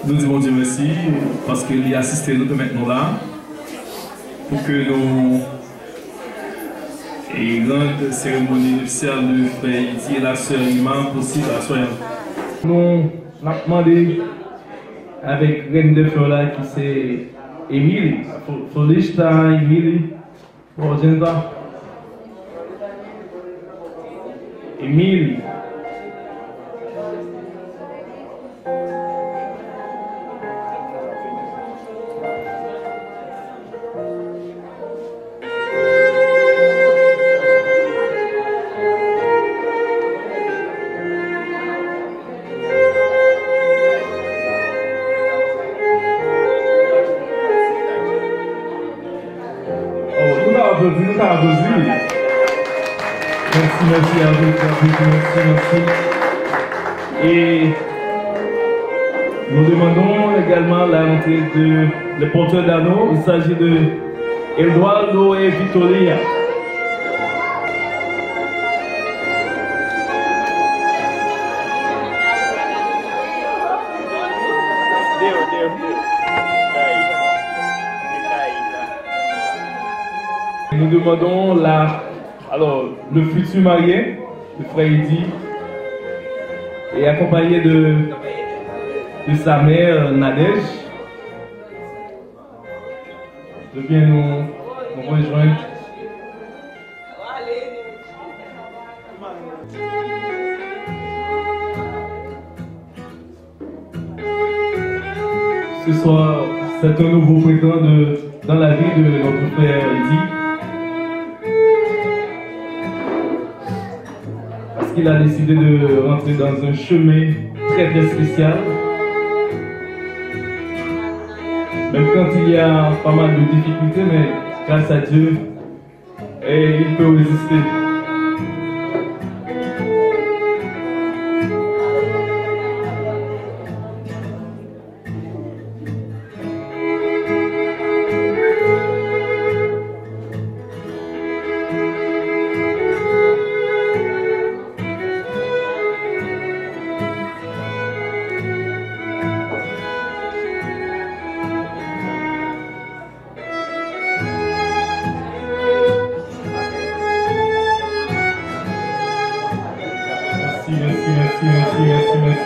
nous disons Dieu merci parce qu'il a assisté nous maintenant là pour que nous et grande cérémonie nuptiale de frère Idi et la sœur Ima possible à soi. Nous avons demandé avec reine de fleurs là qui c'est Émilie, Folista Émilie, Borgenta. Émilie. Merci à vous, merci. Et nous demandons également la rentrée de le porteur d'anneau. Il s'agit de Eduardo et Vitoria. Nous demandons le futur marié, le frère Idi, est accompagné de sa mère Nadège. Je viens nous rejoindre. Ce soir, c'est un nouveau printemps dans la vie de notre frère Idi. Il a décidé de rentrer dans un chemin très très spécial. Même quand il y a pas mal de difficultés, mais grâce à Dieu, il peut résister.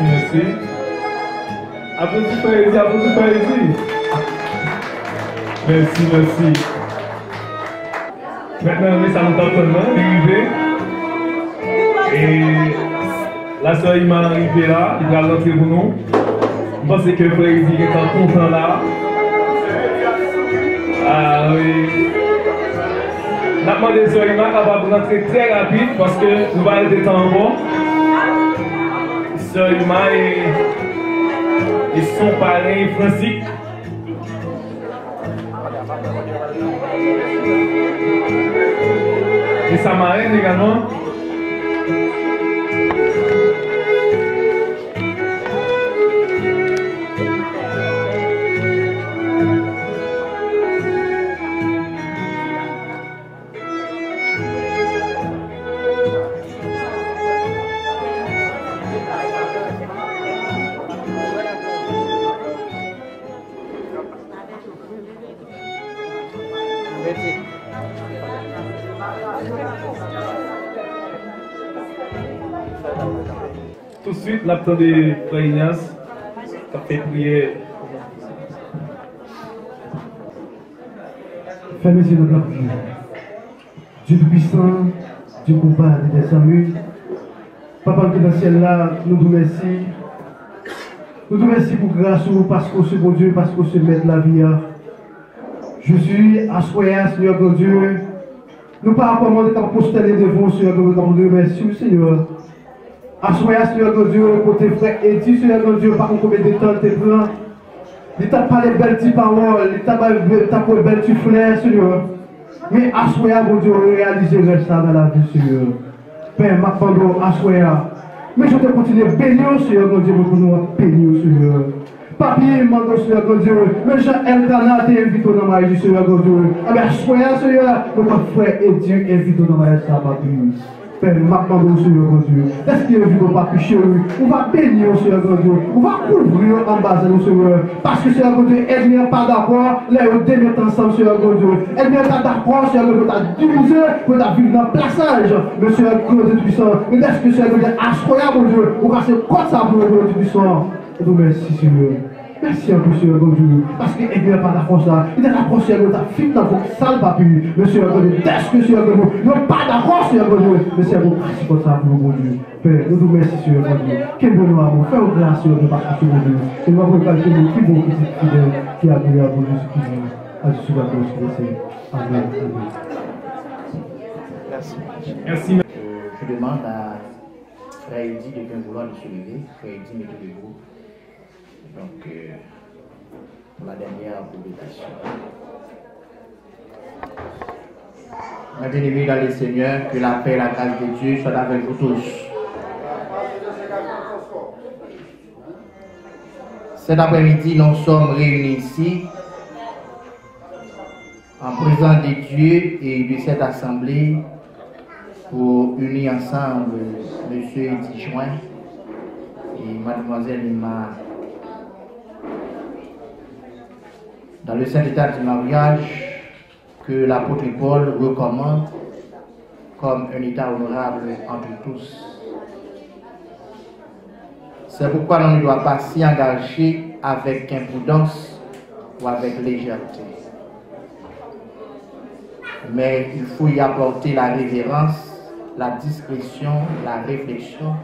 Merci. Applaudissez frère Idi. Merci. Maintenant, mais ça nous tente d'arriver. Et la soeur Ima arrivé là, il va rentrer pour nous. Je pense que le frère Idi est content là. Ah oui. Nous avons demandé à soeur Ima capable de rentrer très rapide parce que nous allons être en bon. Sœur Ima et son parrain Francis. Et sa marraine également. Tout de suite, l'absent de Frère Ignace, qui a fait prier. Fais merci de notre Dieu. Dieu puissant, Dieu coupable des amis. Papa qui est dans le ciel là, nous vous remercions. Nous vous remercions pour grâce parce que c'est bon Dieu, parce que c'est mettre la vie. Je suis assoyé, Seigneur mon Dieu. Nous ne pouvons pas demander de poster devant Seigneur mon Dieu. Merci Seigneur. Assoyez, Seigneur mon Dieu, côté frère Edi, Seigneur mon Dieu, par contre, combien de temps t'es plein. Il t'a parlé de belles paroles, il t'a parlé de belles fleurs, Seigneur. Mais assoyez, mon Dieu, réaliser ça dans la vie, Seigneur. Père, ma femme, assoyez. Mais je te continue à bénir, Seigneur mon Dieu, pour nous bénir, Seigneur. Papier, mon Seigneur mon Dieu, mais Jean-Elkana t'es invité dans ma vie, Seigneur mon Dieu. Ah bien, assoyez, Seigneur, notre frère Edi, invité dans ma vie, ça, papier. Père, maintenant, Seigneur, grand Dieu. Est-ce qu'il y a vu nos papiers chez eux? On va bénir, Seigneur, grand Dieu. On va couvrir en bas de nous, Seigneur. Parce que, Seigneur, grand Dieu, elle n'est pas d'accord. Là, on démet ensemble, Seigneur, grand Dieu. Elle n'est pas d'accord, Seigneur, grand Dieu, pour diviser, pour vivre dans le plaçage. Mais, Seigneur, grand Dieu, puissant. Mais est-ce que, Seigneur, grand Dieu, incroyable, mon Dieu, on va se comme ça pour le grand Dieu puissant. Et nous, merci, Seigneur. Merci encore, Seigneur, grand Dieu. Parce qu'il n'y a pas d'accord ça. Il est d'accord, Seigneur, grand Dieu, fit dans votre salle, papi. Mais, Seigneur, grand Dieu, est-ce que, Seigneur, grand Dieu, il n'y a pas d'accord, Seigneur, grand Dieu. Mais, Seigneur, merci pour ça pour le bon Dieu. Père, nous nous merci, Seigneur, grand Dieu. Quel bonheur, amour. Fais-nous grâce, Seigneur, de partir sur mon Dieu. Et nous avons calculé le plus beau petit fidèle qui a donné à vous, Jésus-Christ. À Jésus, la gloire, Amen. Amen. Merci. Merci. Je demande à Frère Eddy de bien vouloir de se lever. Frère Eddy, mettez debout. Donc, pour la dernière publication. Mes bien-aimés dans le Seigneur, que la paix et la grâce de Dieu soient avec vous tous. Cet après-midi, nous sommes réunis ici en présence de Dieu et de cette assemblée pour unir ensemble M. Eddy Join et Mademoiselle Lima dans le saint état du mariage que l'apôtre Paul recommande comme un état honorable entre tous. C'est pourquoi l'on ne doit pas s'y engager avec imprudence ou avec légèreté. Mais il faut y apporter la révérence, la discrétion, la réflexion,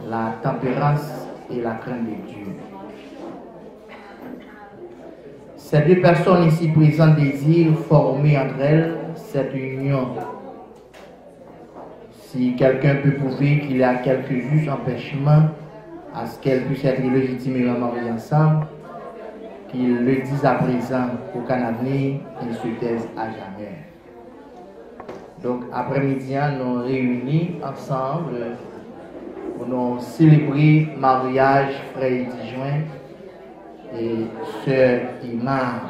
la tempérance et la crainte de Dieu. Ces deux personnes ici présentes désirent former entre elles cette union. Si quelqu'un peut prouver qu'il y a quelques justes empêchements à ce qu'elles puissent être légitimement mariées ensemble, qu'ils le disent à présent, qu'aucun avenir, ils se taisent à jamais. Donc, après-midi, nous réunis ensemble pour nous célébrer mariage frère Eddy Join et sœur Imam.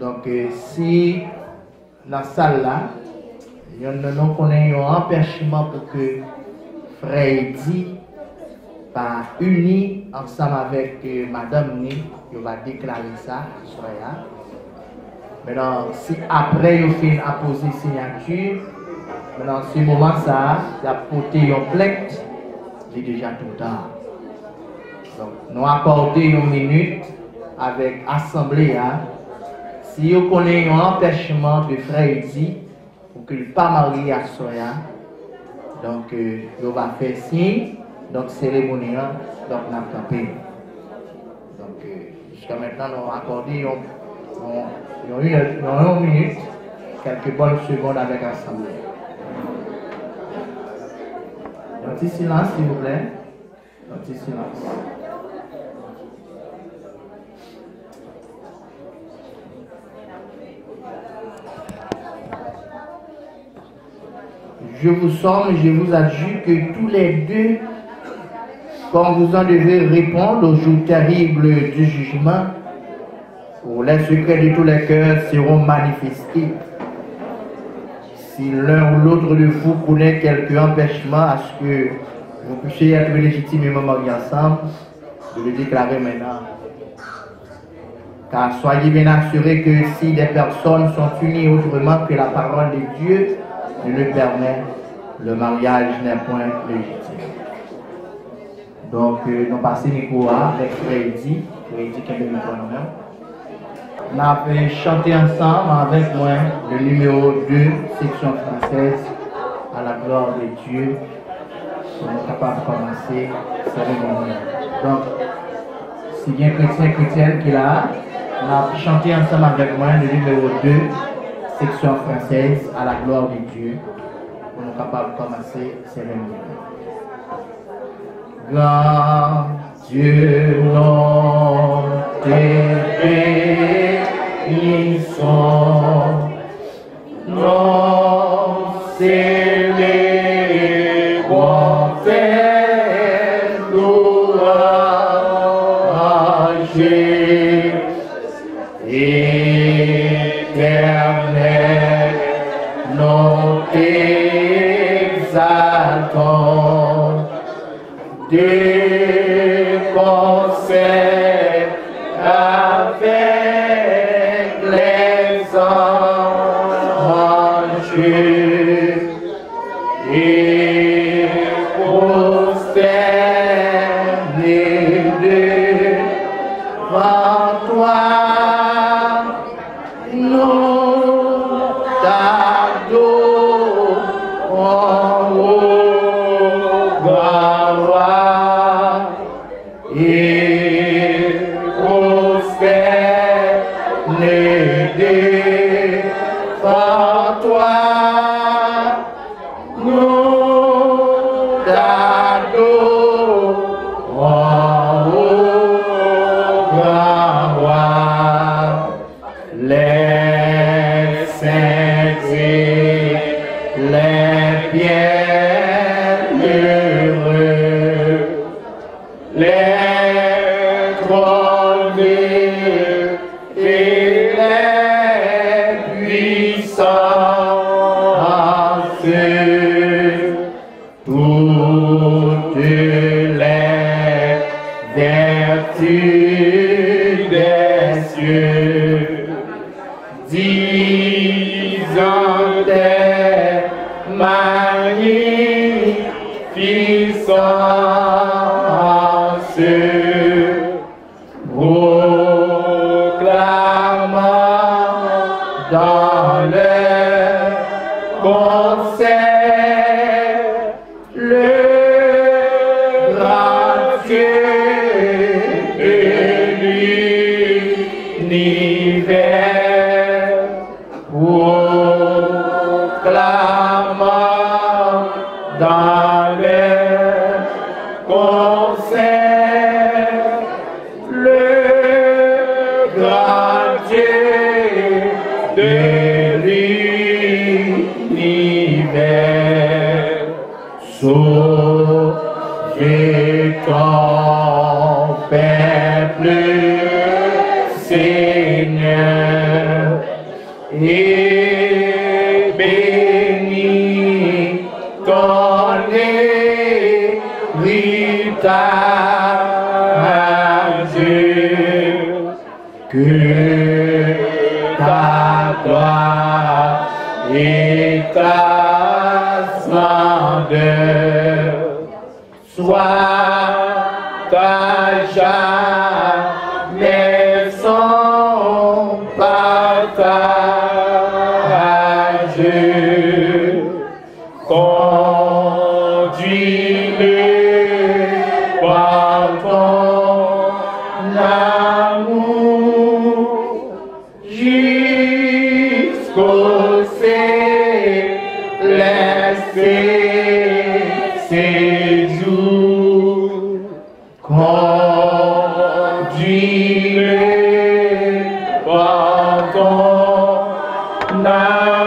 Donc, si dans la salle là, nous connaissons un empêchement pour que frère Eddy va uni ensemble avec Madame Ni, il va déclarer ça, soya. Maintenant, si après il fait apposer signature, maintenant ce moment ça, il a porté une plainte, c'est déjà tout tard. Donc, nous accordons une minute avec l'Assemblée. Si vous connaissez un empêchement de frère Eddy pour qu'il ne pas marié à Soya, donc il va faire signe, donc cérémonie, donc nous avons campé. Donc jusqu'à maintenant, nous avons accordé une minute, quelques bonnes secondes avec l'Assemblée. Un petit silence, s'il vous plaît. Un petit silence. Je vous somme, je vous adjure que tous les deux, quand vous en devez répondre au jour terrible du jugement, où les secrets de tous les cœurs seront manifestés. Si l'un ou l'autre de vous connaît quelque empêchement à ce que vous puissiez être légitimement mariés ensemble, de le déclarer maintenant. Car soyez bien assurés que si des personnes sont unies autrement que la parole de Dieu ne le permet, le mariage n'est point légitime. Donc, nous passons Nicolas avec Frère Eddy qui est le micro nous-mêmes. On a chanté ensemble avec moi le numéro 2, section française, à la gloire de Dieu. Nous sommes capables de commencer cette cérémonie. Donc, si bien chrétienne qui est là, on a chanté ensemble avec moi le numéro 2, section française, à la gloire de Dieu. Nous sommes capables de commencer cette cérémonie. Grand Dieu, non, bénissons, non, célébrons tes louanges, éternel, non, temps de concert avec les anges et prosterner devant toi. Nous t'adorons, gloire et prosterner devant toi. Nous t'adorons, gloire. Les saints et les bienheureux, les trônés et les puissants, toutes les vertus des cieux, disant des magnificences, proclamant dans le concert le grand Dieu de l'univers, proclamant dans le concert le grand Dieu de l'univers. Sauvez ton peuple, Seigneur, et bénis ton héritage, que ta gloire et ta splendeur soient à jamais son partage. Conduis-le par ton amour jusqu'au céleste séjour. Conduis-le par ton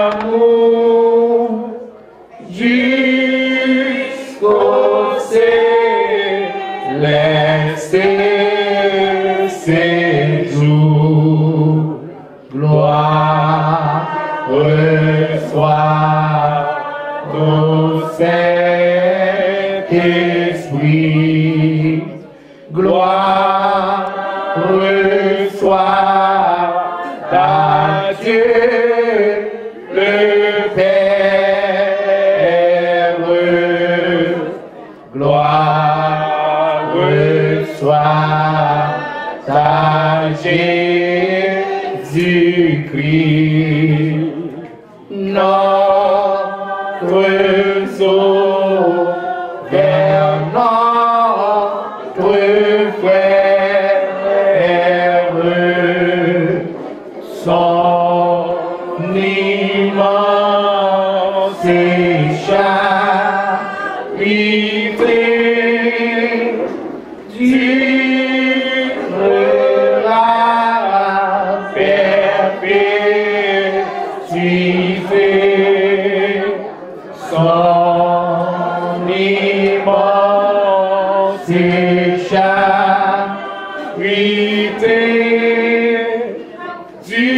amour jusqu'au céleste séjour. Gloire, reçois ton Saint-Esprit. Gloire, reçois ta Dieu le Père. Gloire, reçois ta Jésus-Christ. Notre Sauveur, notre frère, son immense charité durera perpétuité. Son immense charité durera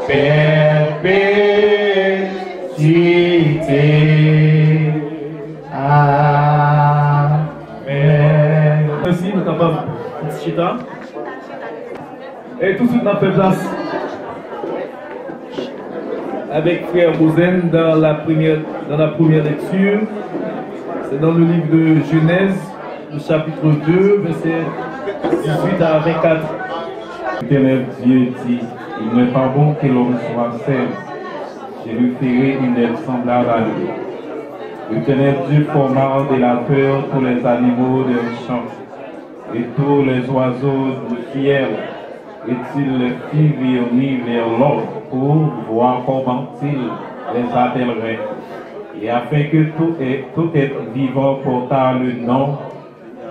perpétuité. capable de chita. Et tout de suite, on a fait place avec frère Bozen dans la première lecture. C'est dans le livre de Genèse, le chapitre 2, verset 18 à 24. L'Éternel Dieu dit, il n'est pas bon que l'homme soit seul. Je lui ferai une aide semblable à lui. L'Éternel Dieu forma de la terre tous les animaux des champs et tous les oiseaux du ciel. Et il les fit venir vers l'homme pour voir comment il les appellerait. Et afin que tout être vivant portât le nom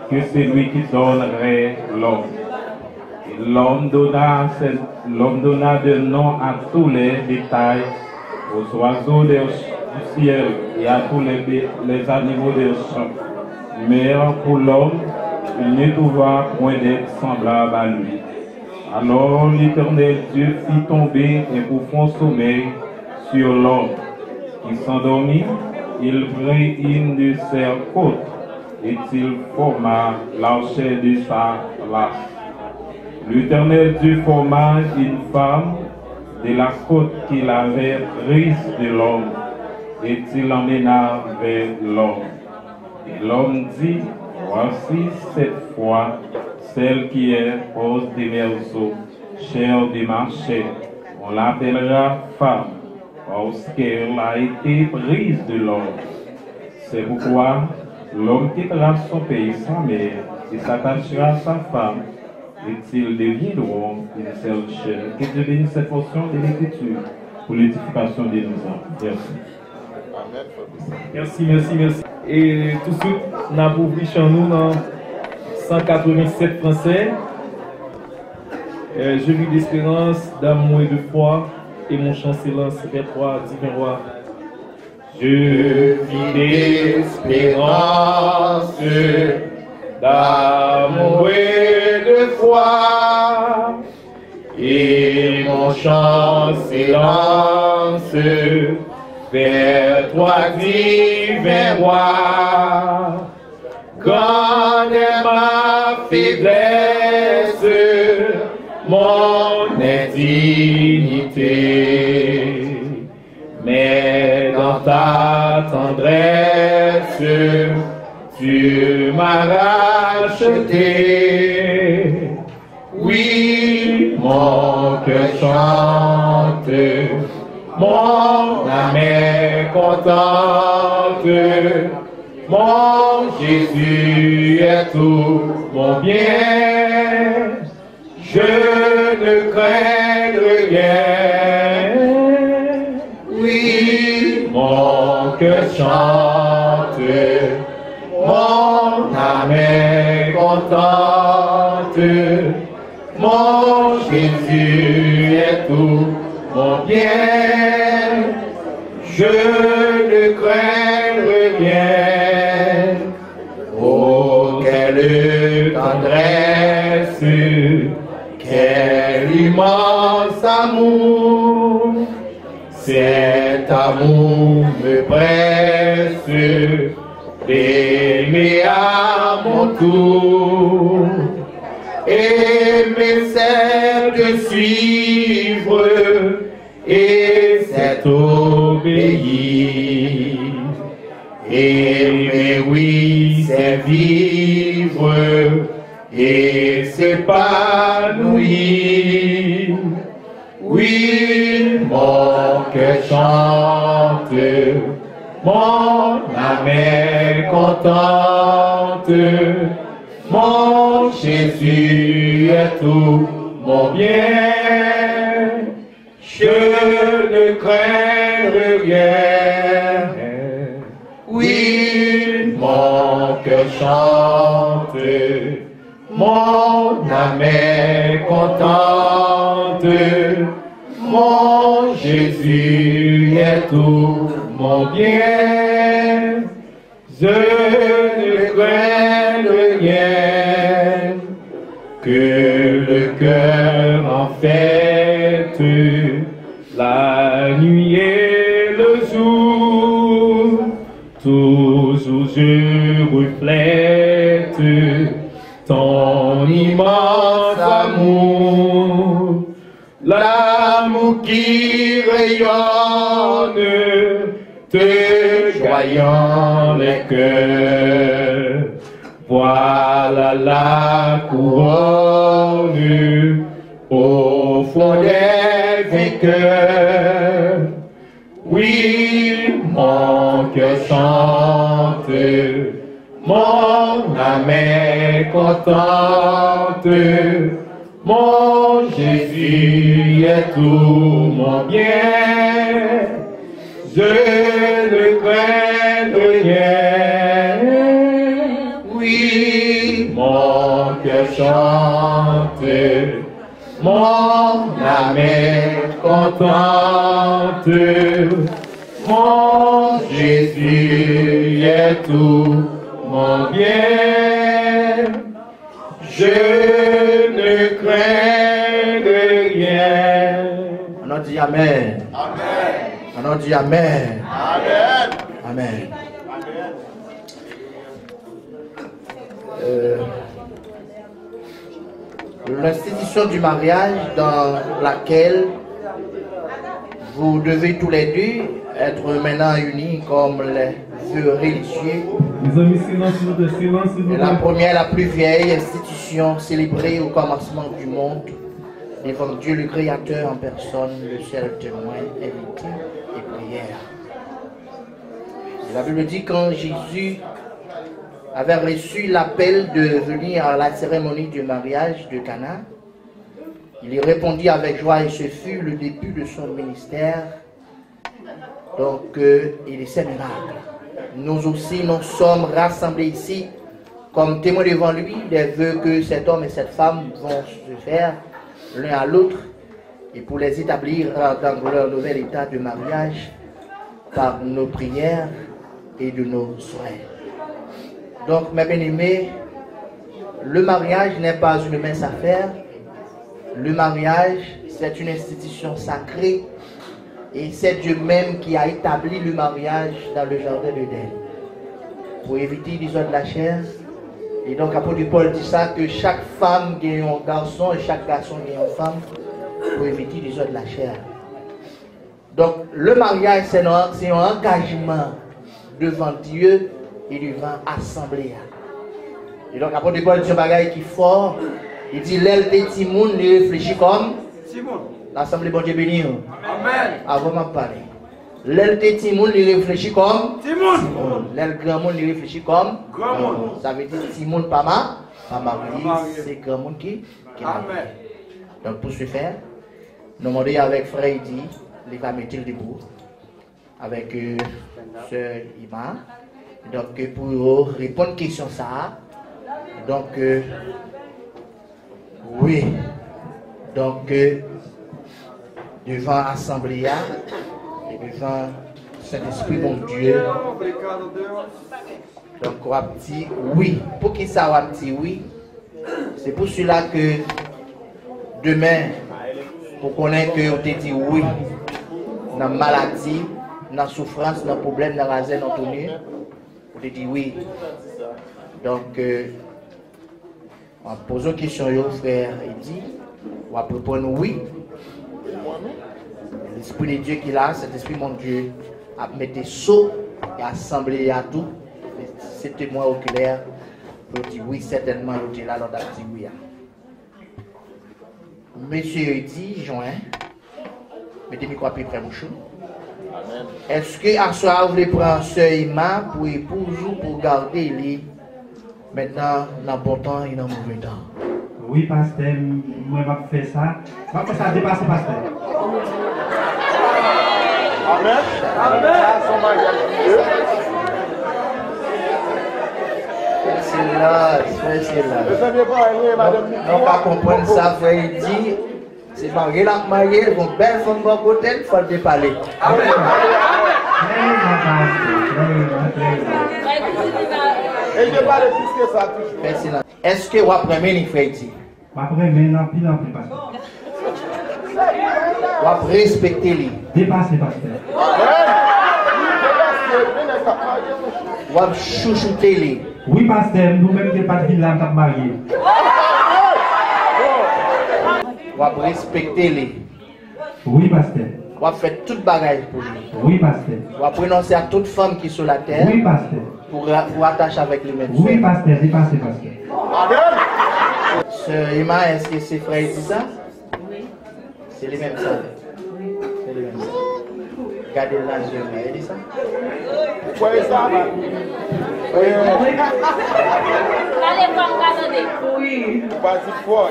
que c'est lui qui donnerait l'homme. Et l'homme donna de nom à tous les bétails, aux oiseaux du ciel et à tous les animaux des champs. Mais pour l'homme, il ne trouva point d'être semblable à lui. Alors l'Éternel Dieu fit tomber un profond sommeil sur l'homme, qui s'endormit. Il prit une de ses côtes et il forma l'archet de sa place. L'Éternel Dieu forma une femme de la côte qu'il avait prise de l'homme et il l'emmena vers l'homme. Et l'homme dit, voici cette fois celle qui est os des berceaux, chair de ma chair. On l'appellera femme, parce qu'elle a été prise de l'homme. C'est pourquoi l'homme quittera son pays, sa mère, et s'attachera à sa femme, et ils deviendront une seule chair. Que Dieu bénisse cette portion de l'Écriture pour l'édification de nos âmes. Merci. Merci. Et tout de suite, nous avons ouvert chez nous dans 187 français. Je vis d'espérance, d'amour et de foi, et mon chant s'élance vers toi, divin roi. Je vis d'espérance, d'amour et de foi, et mon chant s'élance vers toi, divin roi. Quand est ma faiblesse, mon indignité, mais dans ta tendresse, tu m'as racheté. Oui, mon cœur chante, mon âme est contente. Mon Jésus est tout mon bien, je ne crains rien. Oui, mon cœur chante, mon âme est contente. Mon Jésus est tout mon bien, je ne crains rien. Oh, quelle tendresse, quel immense amour, cet amour me presse d'aimer à mon tour. Aimer c'est de suivre et c'est obéir. Aimer oui c'est vivre et s'épanouir. Oui, mon cœur chante, mon âme est contente. Mon Jésus est tout mon bien, je ne crains rien. Oui, mon cœur chante, mon âme est contente. Mon Jésus est tout mon bien, je ne crains rien. Que le cœur en fête, la nuit et le jour, toujours je reflète ton ton immense amour, l'amour qui rayonne, te joyant les cœurs. Voilà la couronne au fond des vainqueurs. Oui, mon cœur chante, mon âme est contente, mon Jésus est tout mon bien, je ne crains rien. Oui, mon cœur chante, mon âme est contente, mon Jésus est tout mon bien, je ne crains rien. On a dit Amen. Amen. On a dit Amen. Amen. Amen. L'institution du mariage dans laquelle vous devez tous les deux être maintenant unis comme les vœux religieux. Les amis, silence, s'il vous plaît, silence, s'il vous Et plaît. la première, la plus vieille institution célébrée au commencement du monde, devant Dieu le Créateur en personne, le seul témoin, invité et prière. Et la Bible dit quand Jésus avait reçu l'appel de venir à la cérémonie du mariage de Cana, il y répondit avec joie et ce fut le début de son ministère. Donc, il est miracles. Nous aussi, nous sommes rassemblés ici comme témoins devant lui des vœux que cet homme et cette femme vont se faire l'un à l'autre et pour les établir dans leur nouvel état de mariage par nos prières et de nos souhaits. Donc, mes bien-aimés, le mariage n'est pas une mince affaire. Le mariage, c'est une institution sacrée et c'est Dieu même qui a établi le mariage dans le jardin d'Éden pour éviter l'usure de la chair. Et donc, l'apôtre Paul dit ça, que chaque femme gagne un garçon et chaque garçon gagne une femme pour éviter l'usure de la chair. Donc, le mariage, c'est un engagement devant Dieu et devant l'assemblée. Et donc, l'apôtre Paul dit un bagage qui est fort. Il dit, l'aile des Timoun, il réfléchit comme l'assemblée, bon Dieu béni. Amen. Avant de parler. L'aile des Timoun, il réfléchit comme Timoun. L'aile grand monde, il réfléchit comme Grand monde. Ça veut dire Timoun, pas marié, c'est grand monde qui Amen. Donc, pour ce faire, nous demandons avec frère Eddy, il va mettre le debout, avec sœur Ima. Donc, pour répondre à la question, ça. Donc, oui. Donc, devant l'Assemblée et devant Saint-Esprit, mon Dieu. Donc, on va dire oui. Pour qui ça va dire oui? C'est pour cela que demain, pour connaître que on te dit oui, dans la maladie, dans la souffrance, dans le problème, dans la zèle, dans tout nu, on te dit oui. Donc, en posant une question, frère, il dit, on va répondre oui. L'Esprit de Dieu qui est là, cet Esprit, mon Dieu, a mis saut et assemblé à tout. C'est témoin oculaire. On dit oui, certainement, on dit là, on a dit oui. Monsieur dit, joint, mettez-moi quoi plus près, mon chou. Est-ce que à soir, vous voulez prendre ce Ima pour épouse ou pour garder les maintenant dans bon temps et dans mauvais temps? Oui, pasteur, moi, je vais faire ça. Je vais faire ça dépasser, pasteur. Amen. Amen. C'est là. On va comprendre ça, frère, il dit, c'est marié la mariée, une belle femme de côté, il faut le parler. Amen. Et je parle de ça toujours. Est-ce que vous apprenez les frères ici? Je vais maintenant pile en plus, pasteur. Vous respectez les. Dépasser, pasteur. Vous chouchoutez les. Oui, pasteur, nous-mêmes, qui n'avons pas de ville là, nous sommes mariés. Vous respectez les. Oui, pasteur. Vous faites toute bagaille pour lui. Oui, pasteur. Vous prononcer à toute femme qui est sur la terre. Oui, pasteur. Pour vous attacher avec les mêmes. Oui, pasteur, c'est passé, pasteur. Amen. Sœur Emma, est-ce que c'est frère dit ça? Oui. C'est les mêmes ça. C'est les mêmes ça. Regardez là, je vais dit ça. Pourquoi ça? Oui.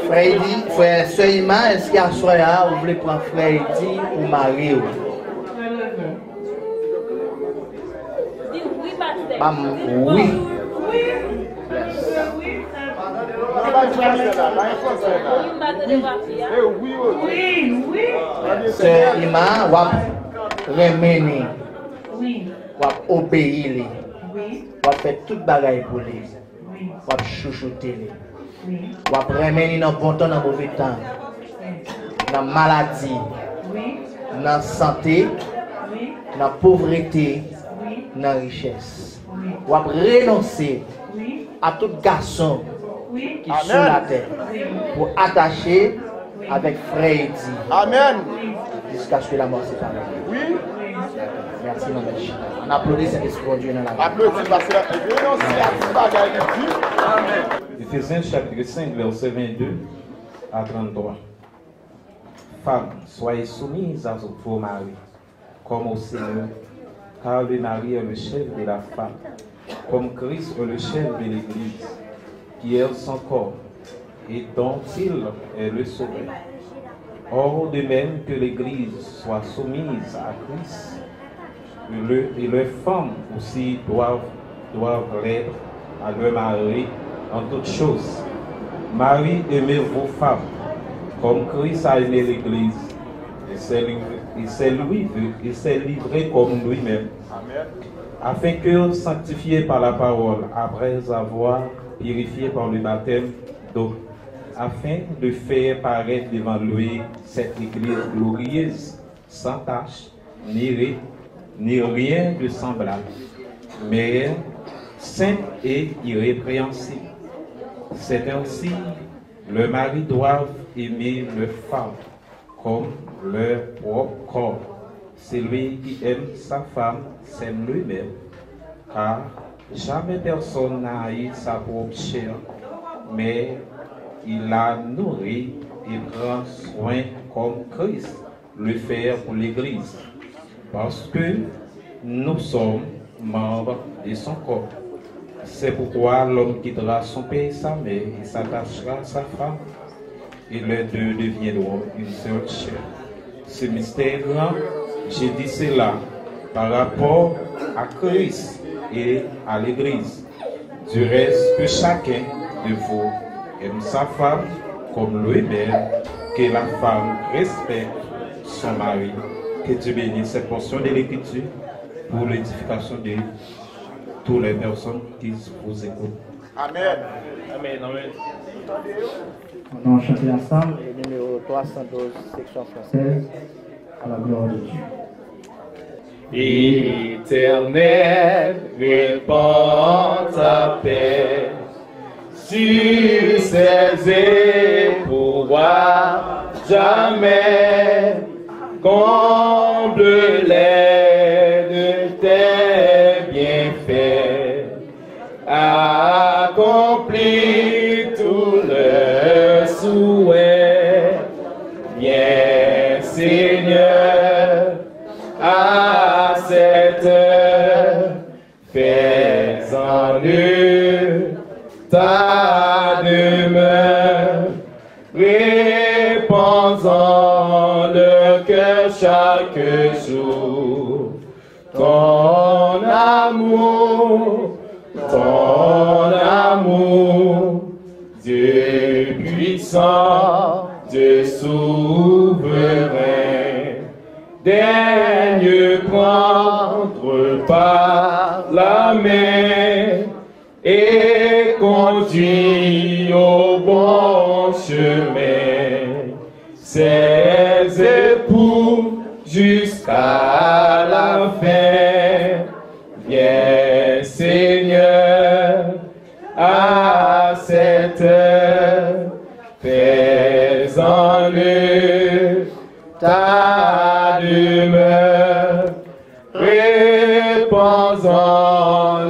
Frère dit, frère Sœur Emma, est-ce qu'il y a soya, vous voulez prendre frère dit pour marier? Oui. Sœur Emma, vous remener, vous obéir, vous faire toute bagaille pour lui, vous chouchouter, vous remener dans bon temps, dans mauvais temps, dans maladie, dans santé, dans pauvreté, dans richesse. Vous renoncer à tout garçon qui est sur la terre pour attacher avec frère Eddy. Amen. Jusqu'à ce que la mort sépare. Oui. Merci, mon Dieu. On applaudit cet esprit Dieu dans la vie. Applaudis parce que renoncer à tout bagaille de Dieu. Amen. Éphésiens chapitre 5, verset 22 à 33. Femmes, soyez soumises à vos maris, comme au Seigneur, car le mari est le chef de la femme, comme Christ est le chef de l'Église, qui est son corps, et dont il est le sauveur. Or, de même que l'Église soit soumise à Christ, et les femmes aussi doivent l'être à leur mari en toutes choses. Marie, aimez vos femmes, comme Christ a aimé l'Église, et s'est livré comme lui-même, afin que, sanctifié par la parole, après avoir purifié par le baptême d'eau, afin de faire paraître devant lui cette Église glorieuse, sans tache, ni rien de semblable, mais sainte et irrépréhensible. C'est ainsi, le mari doit aimer leur femme comme leur propre corps. Celui qui aime sa femme s'aime lui-même, car jamais personne n'a haï sa propre chair, mais il la nourrit et prend soin comme Christ le fait pour l'Église, parce que nous sommes membres de son corps. C'est pourquoi l'homme quittera son père et sa mère et s'attachera à sa femme, et les deux deviendront une seule chair. Ce mystère-là, j'ai dit cela par rapport à Christ et à l'Église. Du reste, que chacun de vous aime sa femme comme lui-même, que la femme respecte son mari. Que Dieu bénisse cette portion de l'Écriture pour l'édification de toutes les personnes qui vous écoutent. Amen. Amen. Amen. On a chanté ensemble, Et numéro 312, section française. 16, à la gloire de Dieu. Éternel, répands ta paix sur ces éprouvoirs, jamais comble-les de tes bienfaits, accomplis tous leurs souhaits, bien Seigneur, à cette heure, fais-en eux ta demeure, répands-en le cœur chaque jour, ton amour, Dieu puissant, Dieu souverain, daigne prendre par la main et conduit au bon chemin ses époux jusqu'à la fin. Viens Seigneur, à cette heure, fais-en donne ta demeure. Répands-en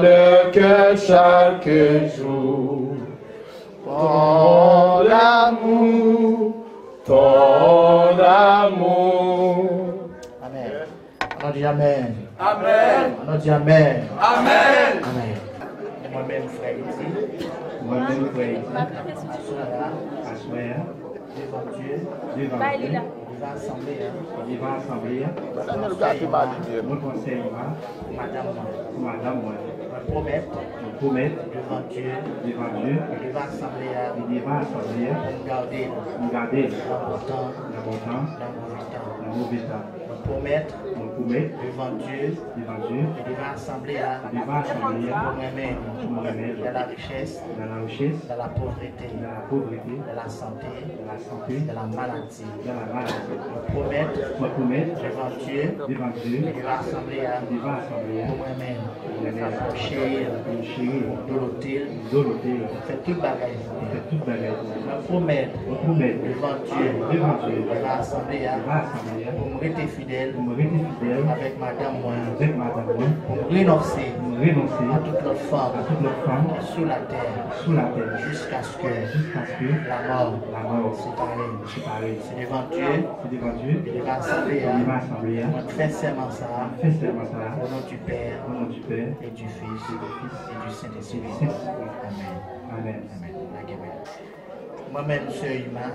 le cœur chaque jour. Ton amour, ton amour. Amen. On dit Amen. Amen. On dit Amen. Amen. Amen. Moi-même, frère ici. Moi-même, frère ici. Assoya. Devant Dieu. Devant Dieu. Il va assembler. Il va assembler. Mon conseil va. Madame, moi. Je promets. Devant Dieu. Devant Dieu. Il va assembler. Il va assembler. Pour garder. L'important. La mauvais temps. Promettre devant Dieu, il va assembler pour moi-même dans la richesse, dans la pauvreté, dans la santé, dans la maladie. Promettre devant Dieu, il va assembler pour moi-même, pour chérir, Dorothée, faire toute bagaille. Promettre devant Dieu, il va assembler pour me rester fidèle avec madame moi, pour me renoncer à toute l'autre femme sous la terre, jusqu'à ce que la mort séparée. C'est devant Dieu, il va assembler, on fait serment ça, au nom du Père, et du Fils, et du Saint-Esprit. Amen. Moi-même, c'est humain.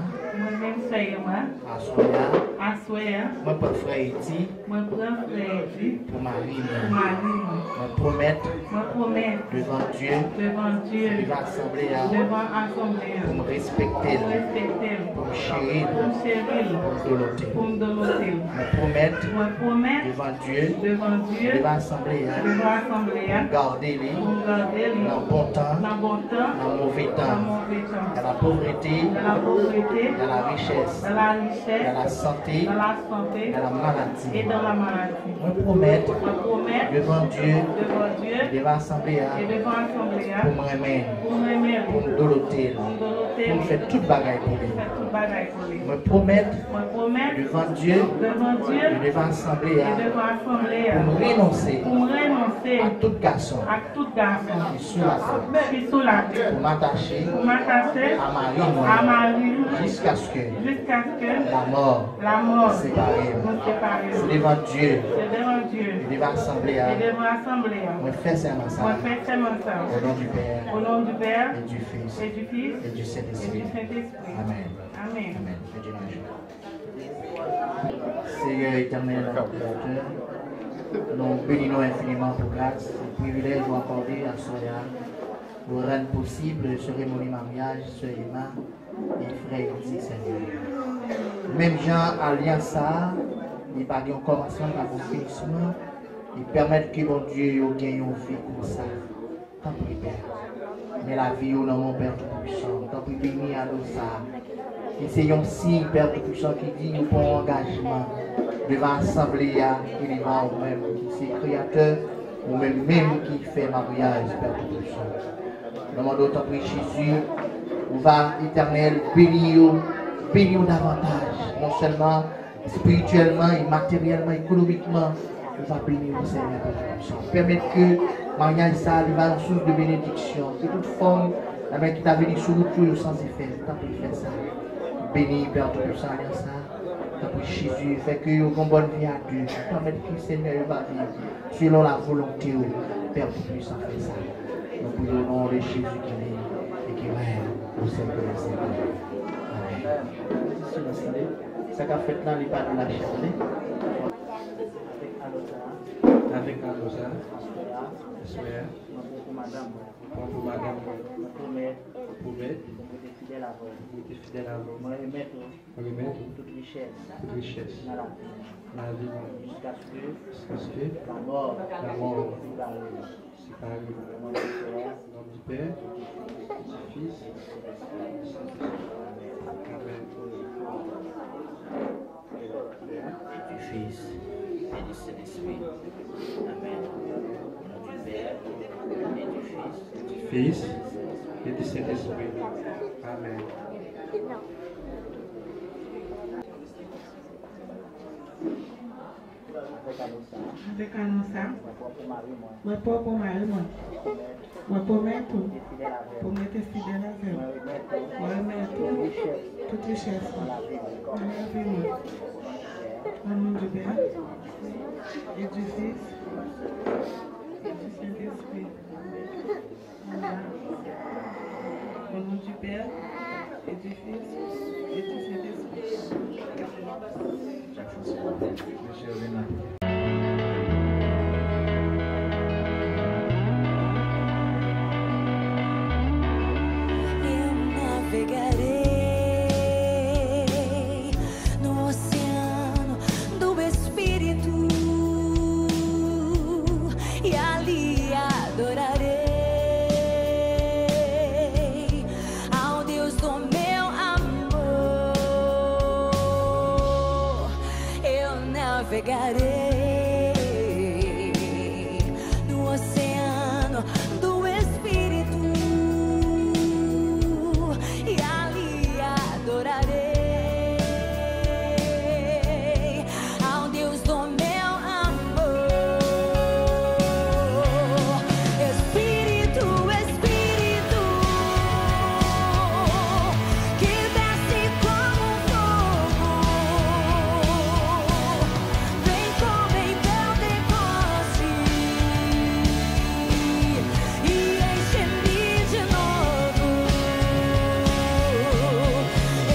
Assoya. Moi, pas frère Eti. Pour Marie. Moi, promettre. Devant Dieu. Il va assembler. Pour me respecter. Pour me chérir. Pour me doloter. Moi, promettre. Devant Dieu. Il va assembler. Pour garder dans le bon temps. Dans le mauvais temps. Dans la pauvreté. Dans la richesse. Dans la santé. Dans la maladie. Et dans la maladie. Moi promettre devant Dieu, il va assembler pour me remettre, pour me doloter, pour me faire toute bagaille pour lui. Moi promettre devant Dieu, il va assembler pour me renoncer à tout garçon qui est sous la terre, pour m'attacher à Marie jusqu'à ce que la mort séparée. C'est devant Dieu. Il va assembler. On fait serment ça. Au nom du Père, et du Fils, et du Saint-Esprit. Amen. Seigneur éternel, Créateur, nous bénissons infiniment pour grâce et privilège ou accordé à Soya pour rendre possible la cérémonie mariage, Sœur Emma et frère Eti, Seigneur. Même Jean Alliance, il pas de commencement par un finissement, il permet que mon Dieu ait une vie comme ça. Tant pis, Père. Mais la vie au nom mon Père Tout-Puissant, tant pis béni à nous ça. Et c'est un signe, Père Tout-Puissant, qui dit nous prenons engagement devant l'Assemblée et les membres même qui c'est créateur ou même qui fait mariage, Père Tout-Puissant. Nous demandons tant pis Jésus, on va éternel bénir davantage, non seulement spirituellement et matériellement, économiquement, on va bénir le Seigneur Père Tout-Puissant. Permettre que mariage ça va en source de bénédiction, que toute forme la main qui t'a venu sur nous sans effet, tant pis faire ça. Béni Père Tout-Puissant, tant pis Jésus, fait que vous avez une bonne vie à Dieu, permettre que le Seigneur va vivre selon la volonté, Père Tout-Puissant, fait ça. Nous prions au nom de Jésus qui est et qui règne au sein de la Seigneur. Amen. Ça qu'a fait là, il pas de la charler. Avec Alosa, madame, pour fidèle à vous. Moi, toute richesse. Dans la vie. Jusqu'à ce que la mort séparée. Au nom du Père, du Fils, et du Fils et du Saint-Esprit. Amen. Au nom du Père et du Fils et du Saint-Esprit. Amen. Avec Anosa, moi pour mari, moi pour mettre tout, pour mettre fidèle à zéro. Moi mettre toutes les chefs. Au nom du Père et du Fils et du Saint-Esprit. Au nom du Père et du Fils et du Saint-Esprit. Eu navegarei no oceano do Espírito e ali adorarei ao Deus do meu amor. Eu navegarei no oceano do Espírito e ali adorarei ao Deus do meu amor. Espírito, Espírito, que desce como fogo, vem como em teu decote e enche-me de novo.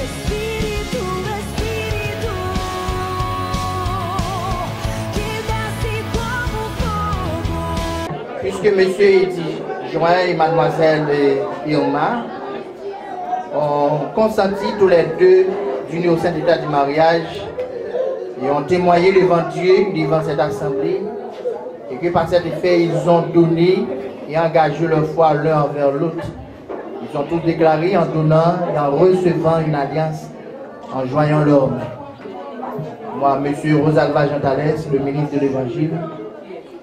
Espírito, Espírito, que desce como fogo. Puisque monsieur Eddy Join et mademoiselle Irma ont consenti tous les deux d'unir au sein de l'état du mariage et ont témoigné devant Dieu, devant cette assemblée, et que par cet effet, ils ont donné et engagé leur foi l'un envers l'autre. Ils ont tous déclaré en donnant et en recevant une alliance, en joignant leurs mains. Moi, monsieur Rosalva Jean Thalès, le ministre de l'Évangile,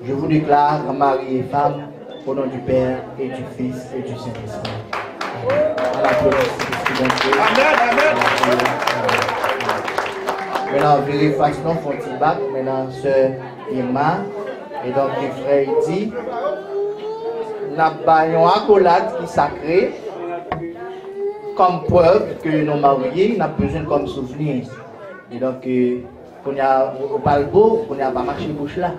je vous déclare mari et femme au nom du Père et du Fils et du Saint-Esprit. Maintenant, vérification font bac. Maintenant, sœur Irma et donc les frères Eddy, n'a pas une accolade qui sacrée comme preuve que nous mariés, n'a besoin comme souvenir. Et donc, qu'on a au palbo, qu'on a pas marché bouche là.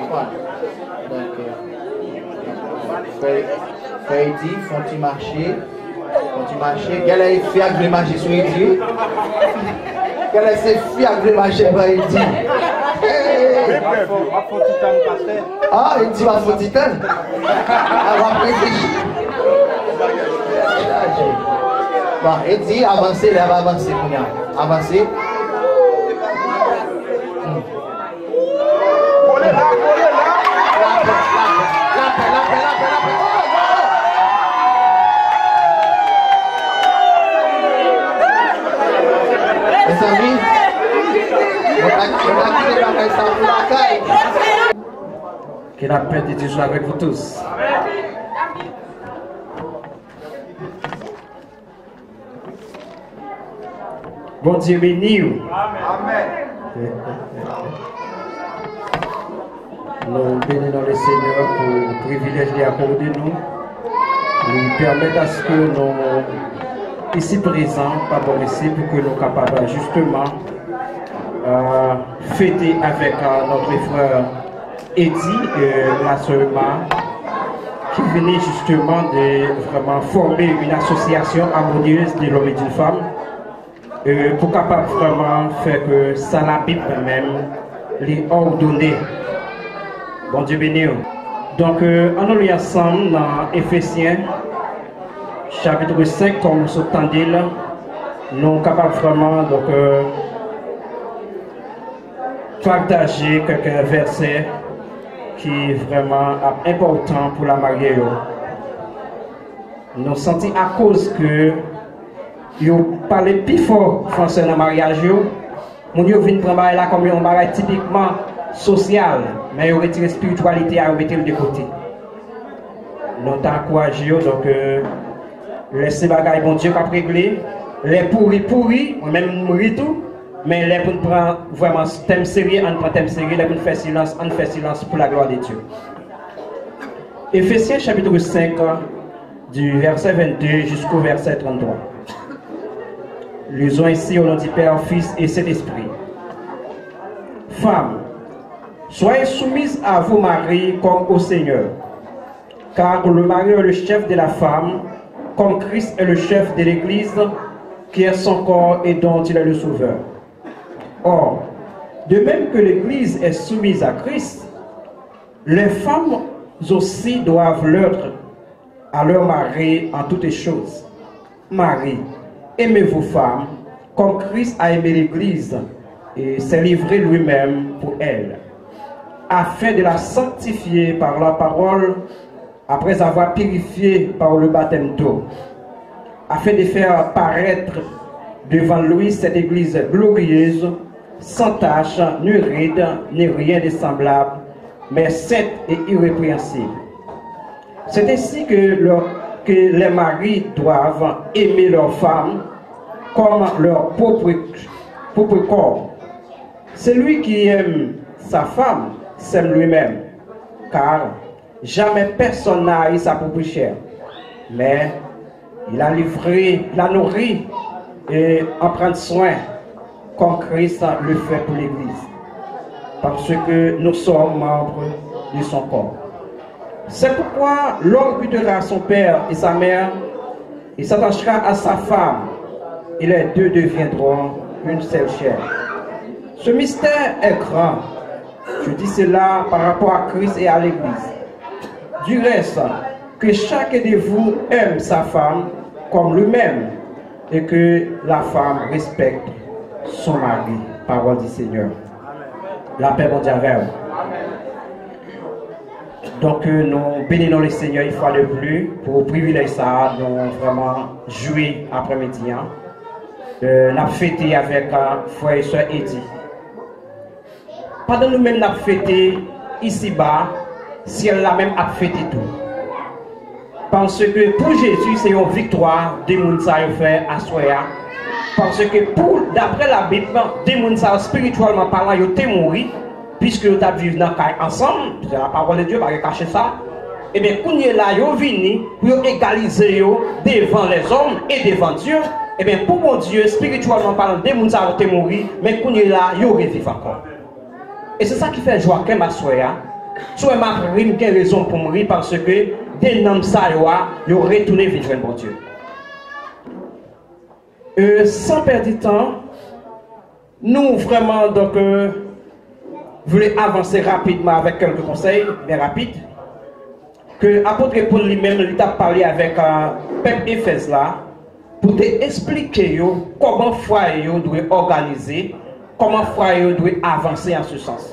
Voilà. Donc, frère Eddy, font-ils marcher? Quelle est fiable de marcher sur Eddy? Quelle est cette fiable de marcher sur Eddy? Ah, Eddy va faire titane. Elle va réfléchir. Bon, Eddy, avancez, elle va avancer. Avancez. Mes amis, que la paix de Dieu soit avec vous tous. Bon Dieu béni. Amen. Nous bénissons le Seigneur pour le privilège qu'il a accordé nous. Nous permettre à ce que nous, ici présents, par bon ici, pour que nous soyons capables justement fêter avec notre frère Eddy et la sœur Ma, qui venait justement de vraiment former une association harmonieuse de l'homme et d'une femme, pour capable vraiment faire que ça la Bible même les ordonner. Bon Dieu béni. Donc, on est ensemble dans Éphésiens, chapitre 5, comme nous entendez là, nous sommes capables vraiment donc, partager quelques versets qui est vraiment important pour la mariée. Nous sentons à cause que vous parlez plus fort français dans le mariage, nous venons prendre là comme un mariage typiquement social, mais vous retirez la spiritualité à mettre de côté. Nous t'encourageons donc laissez bagaille bon Dieu pas régler, les pourris, moi-même mourir tout, Mais là, pour prendre vraiment thème sérieux, on prend thème sérieux, là, pour faire silence, on fait silence pour la gloire de Dieu. Éphésiens chapitre 5, du verset 22 jusqu'au verset 33. Lisons ici au nom du Père, Fils et Saint-Esprit. Femmes, soyez soumises à vos maris comme au Seigneur, car le mari est le chef de la femme, comme Christ est le chef de l'Église, qui est son corps et dont il est le sauveur. Or, de même que l'Église est soumise à Christ, les femmes aussi doivent l'être à leur mari en toutes choses. Marie, aimez vos femmes, comme Christ a aimé l'Église et s'est livré lui-même pour elle, afin de la sanctifier par la parole, après avoir purifié par le baptême d'eau, afin de faire paraître devant lui cette Église glorieuse, sans tache, ni ride, ni rien de semblable, mais sainte et irrépréhensible. C'est ainsi que les maris doivent aimer leurs femmes comme leur propre corps. Celui qui aime sa femme s'aime lui-même, car jamais personne n'a haï sa propre chair, mais il a livré, il a nourri et en prendre soin, comme Christ le fait pour l'Église, parce que nous sommes membres de son corps. C'est pourquoi l'homme quittera son père et sa mère et s'attachera à sa femme, et les deux deviendront une seule chair. Ce mystère est grand. Je dis cela par rapport à Christ et à l'Église. Du reste, que chacun de vous aime sa femme comme lui-même, et que la femme respecte son mari. Parole du Seigneur. La paix mondiale vers vous. Donc nous bénissons le Seigneur une fois de plus pour privilège ça, nous vraiment jouer après-midi. Nous avons fêté avec frère et soeur Eddie. Pendant nous-mêmes nous avons fêté ici-bas, si elle l'a même a fêté tout. Parce que pour Jésus, c'est une victoire des gens qui ont fait à Soya. Parce que d'après la Bible, des gens spirituellement parlant, ils ont mouru, puisque ils ont vécu ensemble, c'est la parole de Dieu, pas cacher ça. Et bien, quand ils sont là, ils viennent pour égaliser devant les hommes et devant Dieu. Et bien, pour mon Dieu, spirituellement parlant, des gens qui ont mouru, mais quand ils sont là, ils revivent encore. Et c'est ça qui fait Joachim à Soya. Soit ma rime qui a raison pour mourir parce que des noms ça ils ont retourné vivre bon Dieu. Sans perdre du temps, nous vraiment donc voulons avancer rapidement avec quelques conseils bien rapides. Que l'apôtre Paul lui-même il a parlé avec peuple Éphèse là pour te expliquer comment foyer doit organiser, comment foyer doit avancer en ce sens.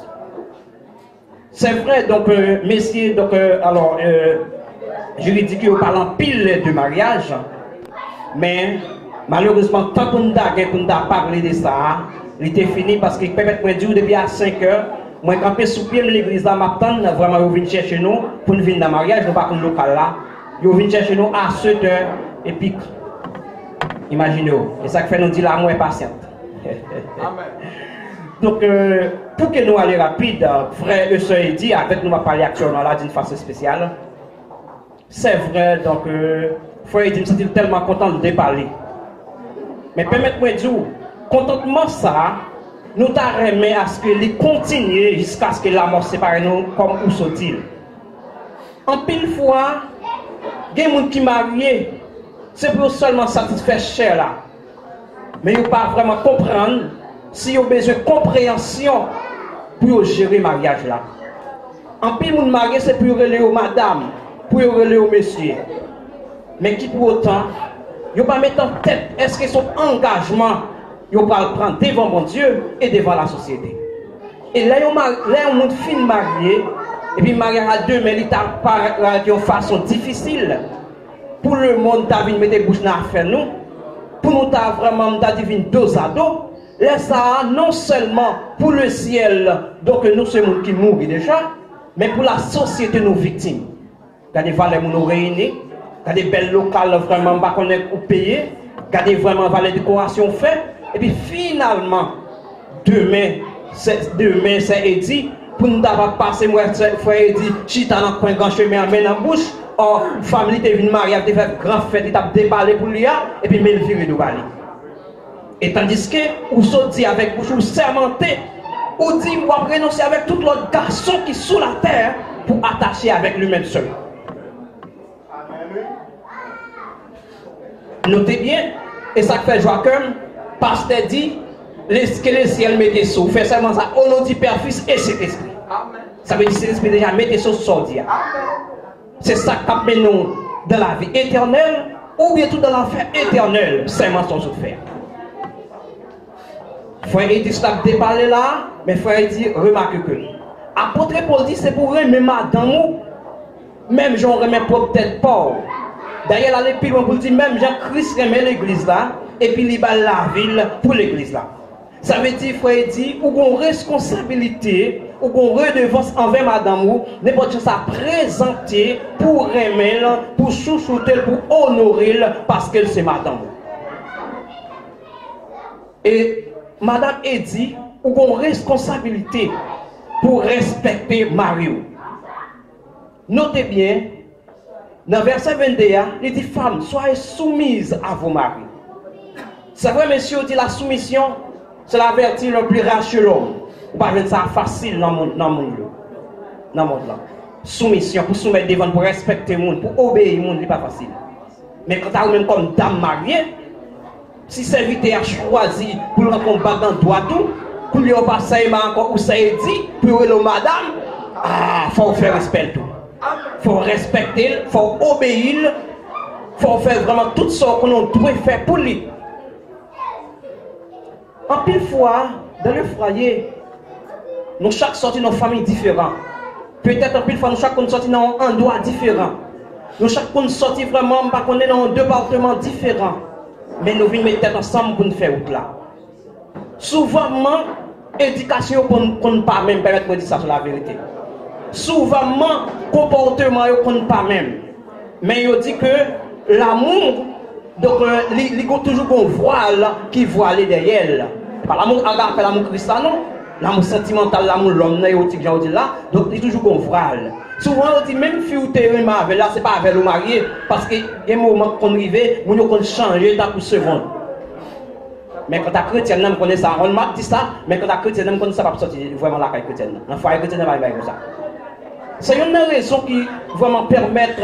C'est vrai, donc, messieurs, donc, alors, juridique, parle en pile de mariage, mais malheureusement, tant qu'on a parlé de ça, il était fini parce qu'il peut être dire depuis à 5 heures, moi, quand je suis sur l'église là, maintenant, vraiment, ils viennent chercher nous pour nous venir dans le mariage, nous pas comme local là, ils viennent chercher nous à 7 heures et puis, imaginez-vous, et ça fait nous dire là, moi, patiente. Amen. Donc, pour que nous allions rapide, frère et soeur dit, avec nous, on va parler actuellement là d'une façon spéciale. C'est vrai, donc, frère et dit, je suis tellement content de parler. Mais permettez-moi de dire, contentement ça, nous t'arrêtons à ce qu'il continue jusqu'à ce que la mort sépare nous comme où sont-ils. En pile fois, il y a des gens qui sont mariés, c'est pour seulement satisfaire cher là. Mais ils ne peuvent pas vraiment comprendre. Si vous avez besoin de compréhension pour gérer le mariage là. En plus, vous marié, c'est pour relayer aux madame, pour relayer aux messieurs. Mais qui pour autant, vous ne pas mettre en tête, est-ce que son engagement, vous pas le prendre devant mon Dieu et devant la société. Et là, un monde fin marié, et puis marié à deux, mais il est d'une façon difficile. Pour le monde, tu as vu mettre des bouches dans l'affaire nous. Pour nous, tu as vraiment divine dos à dos. Là, ça, non seulement pour le ciel, donc nous sommes qui mourent déjà, mais pour la société, nos victimes. Regardez, valeurs nous réunis, regardez, belles locales vraiment pas qu'on est payé, regardez vraiment valeurs de décoration faites, et puis finalement, demain, c'est Eddie, pour nous d'avoir passé, moi, frère Eddie, chita dans le coin, grand chemin, main dans la bouche, or, famille est venue marier, elle a fait grand fête, elle a déballé pour lui, et puis, elle viré de balai. Et tandis que, ou sorti avec bouche, ou sermenté, ou dit, ou renoncer avec tout l'autre garçon qui est sous la terre, pour attacher avec lui-même seul. Notez bien, et ça fait Joachim, pasteur dit, que le ciel mettez sous, fait seulement ça, au nom du Père, Fils et Saint-Esprit. Ça veut dire que l'Esprit déjà mettez sous sortir. C'est ça qui met nous dans la vie éternelle, ou bien tout dans l'enfer éternel, seulement sans tout faire. Frère Eddie, je t'ai déparlé là, mais frère Eddie, remarque que apôtre Paul dit, c'est pour remettre madame, même j'en remets peut-être pas. D'ailleurs, là, les plus loin pour dire, même Jean-Christ remet l'église là, et puis il bat la ville pour l'église là. Ça veut dire, frère dit, ou qu'on responsabilité, ou qu'on redevance envers madame, n'importe quoi ça présenter pour remettre, pour chouchouter, pour honorer, parce qu'elle c'est madame. Et madame Eddie, ou qu'on responsabilité pour respecter Mario. Notez bien, dans verset 21, il dit, femmes, soyez soumises à vos maris. C'est vrai, messieurs, dit la soumission, c'est la vertu la plus rare chez l'homme. Vous ne pouvez pas ça facile dans le monde. Soumission, pour soumettre devant, pour respecter le monde, pour obéir le monde, ce n'est pas facile. Mais quand tu as même comme dame mariée, si serviteur a choisi pour le combattre dans le droit tout, pour lui passer encore où ça est dit, pour le madame, il faut faire respect tout. Il faut respecter, il faut obéir, il faut faire vraiment tout ce qu'on doit faire pour lui. En pile fois, dans le foyer, nous chaque sorti dans une famille différente. Peut-être en pile fois, nous chaque sorti dans un endroit différent. Nous chaque sorti vraiment, on est dans un département différent. Mais nous venons mettre ensemble pour nous faire autre là. Souvent, l'éducation qu'on ne pas même permettre de dire ça sur la vérité. Souvent, comportement qu'on ne pas même. Mais il dit que l'amour, donc il y a toujours un voile qui voile derrière. Pas l'amour agape, l'amour christian, non. L'amour sentimental, l'amour l'homme, là. Donc il y a toujours un voile. Souvent, on dit même si vous êtes avec là, ce n'est pas avec le marié, parce qu'il y a un moment qu'on arrive, on peut changer dans une seconde. Mais quand tu es chrétien, on connaît ça. On m'a dit ça, mais quand tu es chrétien, on connaît ça, pas sortir vraiment la caille chrétienne. Dans le foyer chrétien, on va comme ça. C'est une raison qui vraiment permettre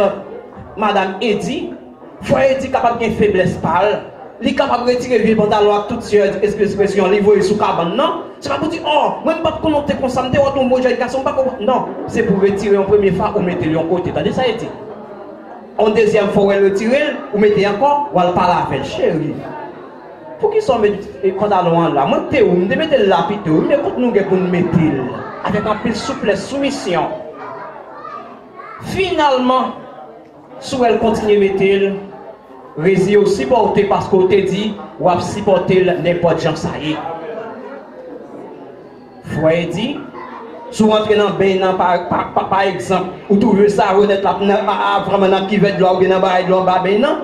Madame Eddie, foyer Eddie capable de faiblesse pâle, il est capable de retirer le pantalon à toutes ces expressions, il voit sous cabane, non? C'est pas pour dire, oh, moi je ne peux pas connaître comme ça, je ne peux pas éducation, non, c'est pour retirer en première fois ou mettre le en côté. T'as dit ça, Eddie? En deuxième fois, elle retire, ou mettez encore, ou elle parle avec chérie. Pour qu'ils soient les pantalons là, moi je vais mettre là, mais quand nous devons mettre avec un peu de souplesse, soumission. Finalement, si elle continue à mettre, rési aussi supporter parce qu'on te dit, ou à supporter n'importe gens ça y est. Frère dit, si vous rentrez dans le bain, par exemple, ou trouvez ça, vous êtes là, vraiment dans qui veut de l'eau, dans le bain, non?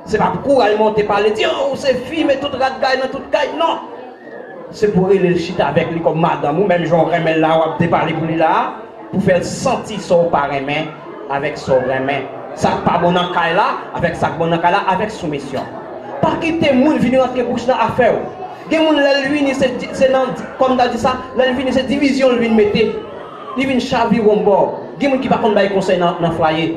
C'est pas pour aller monter par les dire, oh, c'est fille, mais toute la gaille, dans toute gaille, non. C'est pour aller chiter avec lui comme madame, ou même j'en remets là, ou à déparler pour lui là, pour faire sentir son parrain avec son remède. Ça pas bon en cas là, avec ça bon en cas là, avec soumission. Pas quitter moun venir rentrer bouche dans affaire. Gen moun la lui c'est comme t'as dit ça, la lui c'est division lui mettait. Il vient chavir au bord. Gen moun qui pas contre bail conseil dans foyer.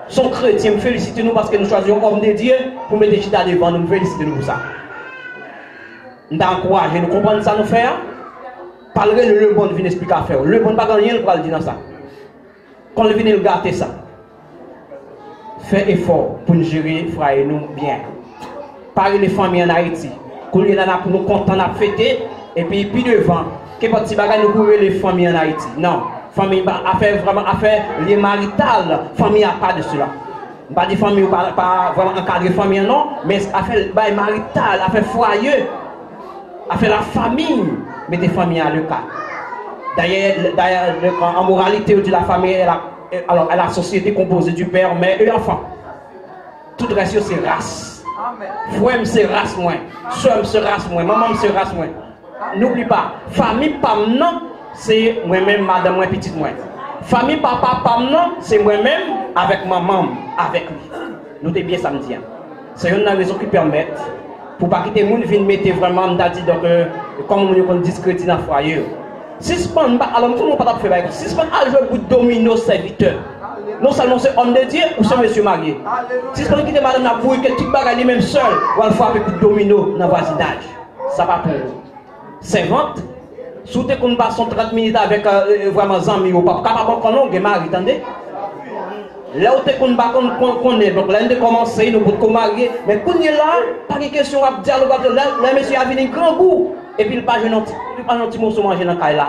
Son chrétien, félicitez nous parce que nous choisissons homme de Dieu pour mettre des chita devant nous, félicitez nous pour ça. Nous encourageons, nous comprenons ça nous faire. Parler le bon vient expliquer à faire. Le bon pas rien pour le dire dans ça. Quand le vient gâter ça. Fait effort pour nous gérer frère nous bien. Parler les familles en Haïti. Qu'on y en a pour nous contents à fêter et puis devant que petit bagage nous courir les familles en Haïti. Non, famille affaire vraiment affaire les maritales, famille a pas de cela. Pas des familles pas vraiment encadrer famille non, mais affaire maritale, affaire foyer, affaire la famille, mais des familles à le cas. D'ailleurs en moralité de la famille alors, la société composée du père, mère et enfant. Tout le reste, c'est race. Frère, c'est race moins. Soeur, c'est race moins. Maman, c'est race moins. n'oublie pas, famille pam non, c'est moi-même, madame, moi, petite moi. Famille papa pam non, c'est moi-même avec maman, avec lui. Notez bien samedi. C'est une raison qui permet pour pas quitter les gens viennent mettre vraiment, on a dit donc comme on dit discrédit dans le foyer. Si ce pas alors tout le monde pas faire ça. Si ce pas à jouer pour dominer nos serviteurs. Non seulement c'est homme de Dieu ou c'est monsieur marié. Si ce pas quitter madame la bouille que tout bagaille lui même seul ou elle frapper pour domino dans le voisinage. Ça va pour servante. Sous tes qu'on passe 30 minutes avec vraiment amis ou pas capable qu'on longue mari, attendez. Là où tu connais, donc là, on a commencé, nous pouvons marier, mais quand on est là, pas de question à dialoguer, là, monsieur a venu un grand goût, et puis il pas un petit morceau manger dans la là.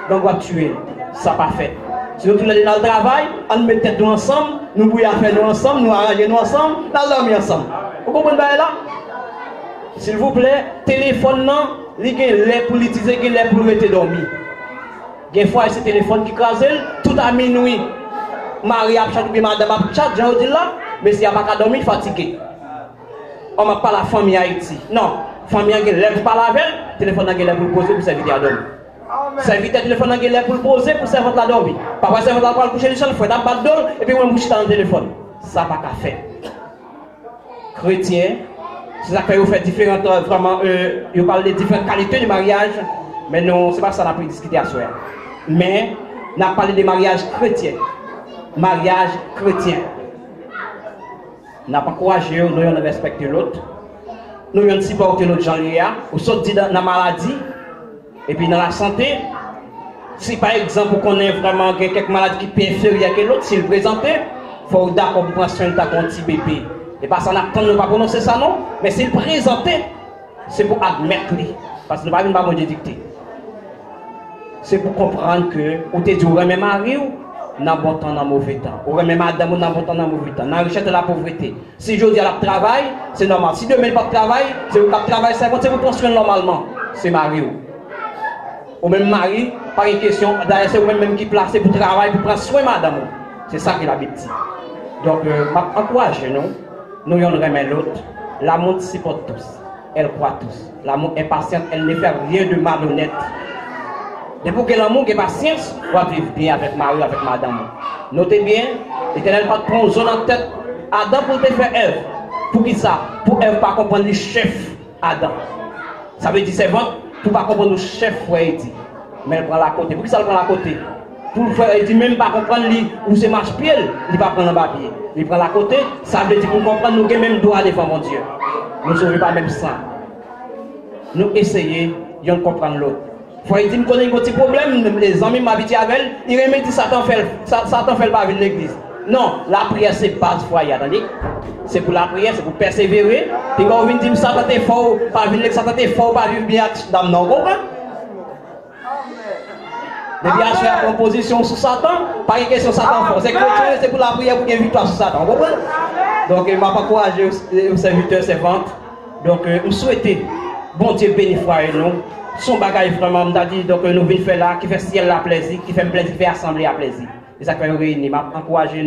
Donc on va tuer, ça pas fait. Si nous tous les dans le travail, on met tête nous ensemble, nous pouvons faire nous ensemble, nous arranger nous ensemble, nous dormir ensemble. Vous comprenez là? S'il vous plaît, téléphone non, il y a les pour l'utiliser, il y a les pour rester dormi. Des fois, c'est téléphone qui crase, tout à minuit. Marie a chat, madame a chat, j'en dis là, mais si elle n'a pas dormir, fatigué. On ne parle pas la famille Haïti. Non, famille qui lève pas la veille, téléphone qui lève pour le poser pour servir à dormir. Servir téléphone qui lève pour le poser pour servir à dormir. Parfois, servir à coucher le sol, il faut être en bas et puis on bouge dans le téléphone. Ça n'a pas qu'à faire. Chrétien, c'est ça que vous faites différentes, vraiment, vous parlez de différentes qualités du mariage, mais non, c'est pas ça qu'on a pu discuter à soi. Mais, on a parlé de mariage chrétien. Mariage chrétien. Nous n'avons pas encouragé, nous avons respecté l'autre. Nous avons supporté l'autre gens, nous sommes dans la maladie et puis dans la santé. Si par exemple, on connaît vraiment quelques maladies qui sont inférieures que l'autre, s'il présente, il faut d'accord pour prendre soin de ta petit bébé. Et pas ça, on ne pas prononcer ça non, mais s'il présente, c'est pour admettre lui. Parce que nous ne pouvons pas dicter. C'est pour comprendre que, ou tu es du même mari ou n'a bon temps dans mauvais temps. Ou même madame n'a bon temps dans mauvais temps. Dans la richesse de la pauvreté. Si je dis à la travail, c'est normal. Si demain pas de travail, c'est vous qui travaillez 50, c'est vous prendre soin normalement. C'est mari ou même mari, pas une question. D'ailleurs, c'est vous-même qui placez pour travailler, pour prendre soin madame. C'est ça qui est la bêtise. Donc, encouragez-nous. Nous y remet l'autre. L'amour supporte tous. Elle croit tous. L'amour est patiente. Elle ne fait rien de malhonnête. Depuis que l'amour et patience, on va vivre bien avec Marie, avec madame. Notez bien, l'Éternel va prendre zone en tête Adam pour te faire Ève. Pour qui ça? Pour Ève pas comprendre le chef Adam. Ça veut dire c'est bon pour pas comprendre le chef frère dit. Mais elle prend la côté. Pour qui ça le prend la côté? Pour le frère dit même pas comprendre lui où c'est marche pied, il va prendre un papier. Il prend la côté, ça veut dire pour comprendre nous avons même droit devant mon Dieu. Nous ne sauvons pas même ça. Nous essayons de comprendre l'autre. Faut dire qu'on a un petit problème, les amis m'habitent avec elle, ils remettent Satan fait le pas de l'église. Non, la prière c'est base foyer, attendez. C'est pour la prière, c'est pour persévérer. Puis quand on vient dire Satan est fort, pas venir Satan est fort, pas vivre bien dans non comprendre. Depuis à faire la composition sur Satan, pas une question Satan fort. C'est chrétien, c'est pour la prière pour qu'il y ait victoire sur Satan. Vous comprenez? Donc il m'a pas encouragé aux serviteurs, servantes. Donc nous souhaitons, bon Dieu bénisse nous. Son bagage vraiment, on a dit, donc nous venons faire là, qui fait ciel la plaisir, qui fait plaisir, qui fait assemblée à plaisir. Et ça fait nous réunir, encourager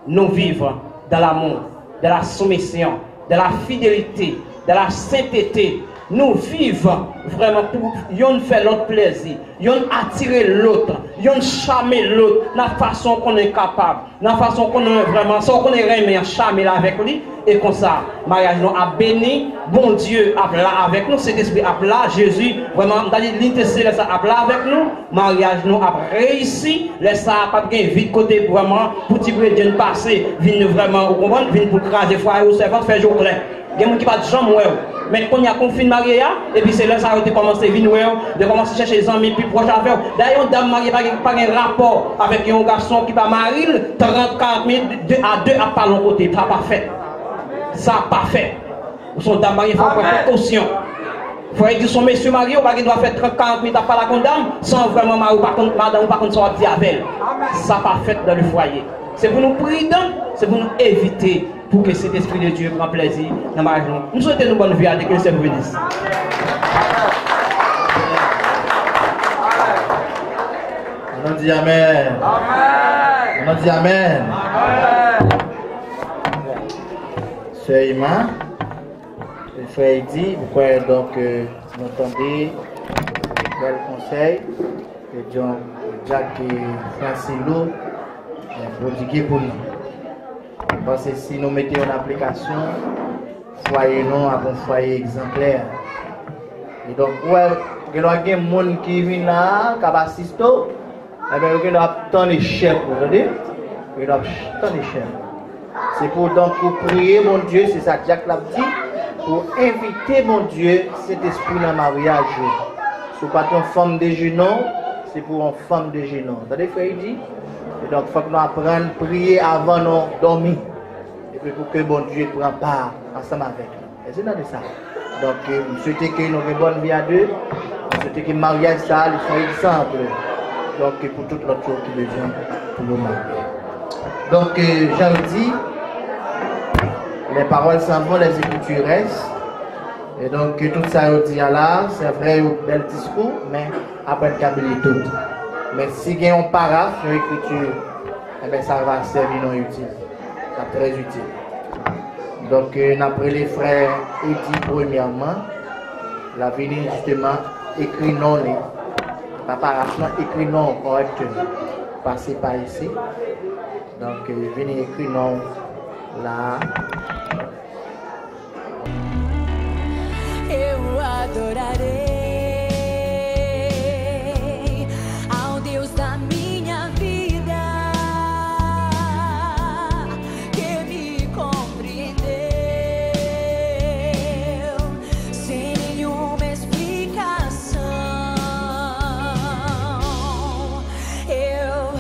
nous vivre dans l'amour, dans la soumission, dans la fidélité, dans la sainteté. Nous vivons vraiment pour yon faire l'autre plaisir, yon attirer l'autre, yon charmer l'autre, la façon qu'on est capable, la façon qu'on est vraiment, sans qu'on est remis à charmer avec lui, et comme ça, mariage nous a béni, bon Dieu a là avec nous, cet esprit a là, Jésus, vraiment, dans l'intercession, ça a là avec nous, mariage nous a réussi, laisse ça pas bien vite côté vraiment, pour dire que Dieu passer, vienne vraiment, vous comprenez, vienne pour craser foyer ou servant, faire jour clair. Il y a des gens qui ne sont pas de mais quand il y a confiné marié, et puis c'est là que ça a commencé à venir, de commencer à chercher les amis plus proches à faire. D'ailleurs, une dame mariée n'a pas un rapport avec un garçon qui va marier, 30-40 minutes, 2 à 2 à pas l'autre côté. Ça n'a pas fait. Ça n'a pas fait. Ou son dame mariée, il faut prendre précaution. Il faut dire son monsieur marié, il doit faire 30-40 minutes à pas la condamne, sans vraiment marier, madame, par contre, son diable. Ça n'a pas fait dans le foyer. C'est pour nous prier, c'est pour nous éviter, pour que cet esprit de Dieu prenne plaisir dans ma vie. Nous souhaitons une bonne vie à que le Seigneur bénisse. On dit Amen. On dit Amen. Sœur Ima, le frère dit, pourquoi donc vous entendez bel conseil. Et donc, Jacques et Francilo, prodigué pour nous. Parce que si nous mettons en application, foyer non à un foyer exemplaire. Et donc, ouais, il y a des gens qui viennent là, qui assistent, et bien, il y a tant de chefs, vous voyez? Il y a tant de chefs. C'est pour donc pour prier mon Dieu, c'est ça que Jacques l'a dit, pour inviter mon Dieu, cet esprit dans le mariage. Ce n'est pas une femme de genoux, c'est pour une femme de genoux. Vous voyez, frère, il dit? Et donc, il faut que nous apprenions à prier avant de dormir. Et puis pour que mon Dieu prenne part ensemble avec nous. Et c'est dans ça. Donc, je souhaite que nous ayons une bonne vie à deux. Je souhaite que le mariage, ça, soit exemple. Donc, pour toute l'autre chose qui besoin pour le mariage. Donc, j'en dis, les paroles s'en vont, les écritures restent. Et donc, tout ça, je dis là, c'est vrai, un bel discours, mais après, le tout. Mais si il y a un paraphe, une écriture, eh bien, ça va servir non utile. C'est très utile. Donc, après les frères Eddy, premièrement, la venue justement, écrit non, pas paraphe, écrit non correctement. Passez par ici. Donc, venez écrire non là. Eu adorarei ao Deus da minha vida, que me compreendeu sem nenhuma explicação. Eu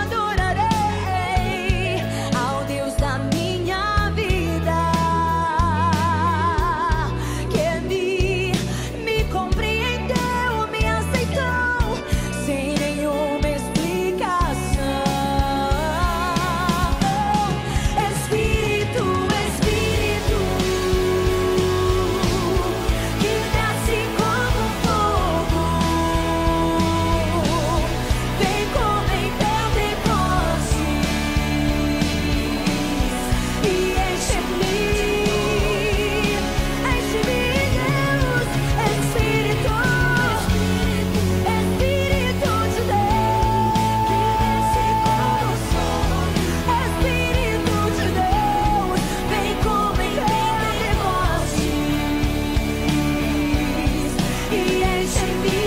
adorarei ao Deus da minha vida, que me compreendeu, me aceitou sem nenhuma explicação. Espírito, Espírito, que desce como fogo, vem como em Pentecostes e enche-me, Deus, Espírito, Espírito de Deus, Espírito de Deus, vem como em Pentecostes e enche-me,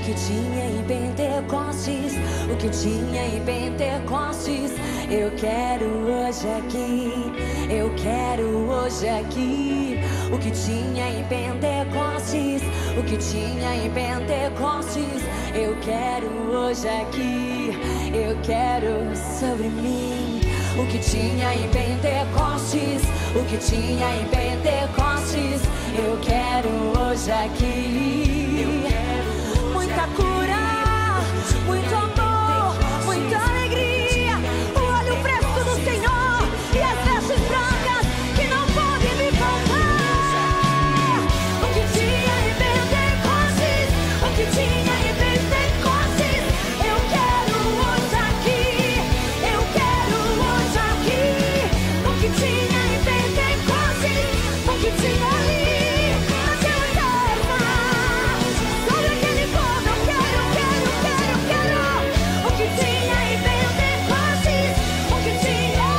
o que tinha em Pentecostes, o que tinha em Pentecostes, eu quero hoje aqui, eu quero hoje aqui. O que tinha em Pentecostes, o que tinha em Pentecostes, eu quero hoje aqui, eu quero sobre mim. O que tinha em Pentecostes, o que tinha em Pentecostes, eu quero hoje aqui. Muita cura, muito amor, muita alegria, o olho fresco do Senhor e as vestes brancas que não podem me faltar. O que tinha em Pentecostes, o que tinha em Pentecostes, eu quero hoje aqui, eu quero hoje aqui. O que tinha em Pentecostes, o que tinha ali na certeza, sobre aquele povo eu quero, quero, quero, quero. O que tinha em Pentecostes, o que tinha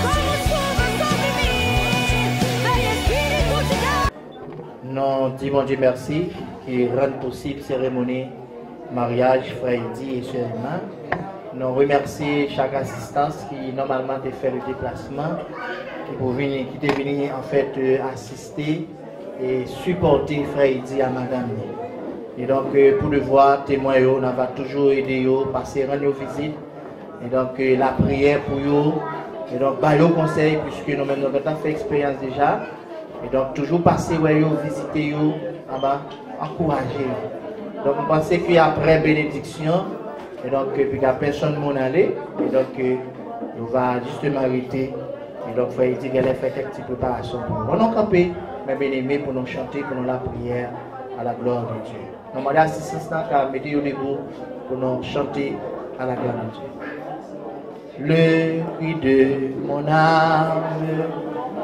como chuva sobre mim, vem Espírito de Deus. Nous disons Dieu merci qui rend possible la cérémonie mariage frère Eddy et sœur Emma. Nous remercions chaque assistance qui normalement a fait le déplacement, qui est venu en fait assister et supporter frère Eddy à madame. Et donc pour le voir, témoin, on va toujours aider, passer rendre visite. Et donc la prière pour eux. Et donc bah, yo conseil puisque nous-mêmes nous avons fait expérience déjà. Et donc toujours passer visiter eux, encourager. Donc on pense qu'après bénédiction, et donc puis la personne m'en aller, et donc on va justement arrêter. Et donc, il faut dire qu'elle a fait quelques petites préparations pour nous. On a campé, mais bien aimé pour nous chanter, pour nous la prière à la gloire de Dieu. Nous demandons assistance à mettre au debout pour nous chanter à la gloire de Dieu. Le cri de mon âme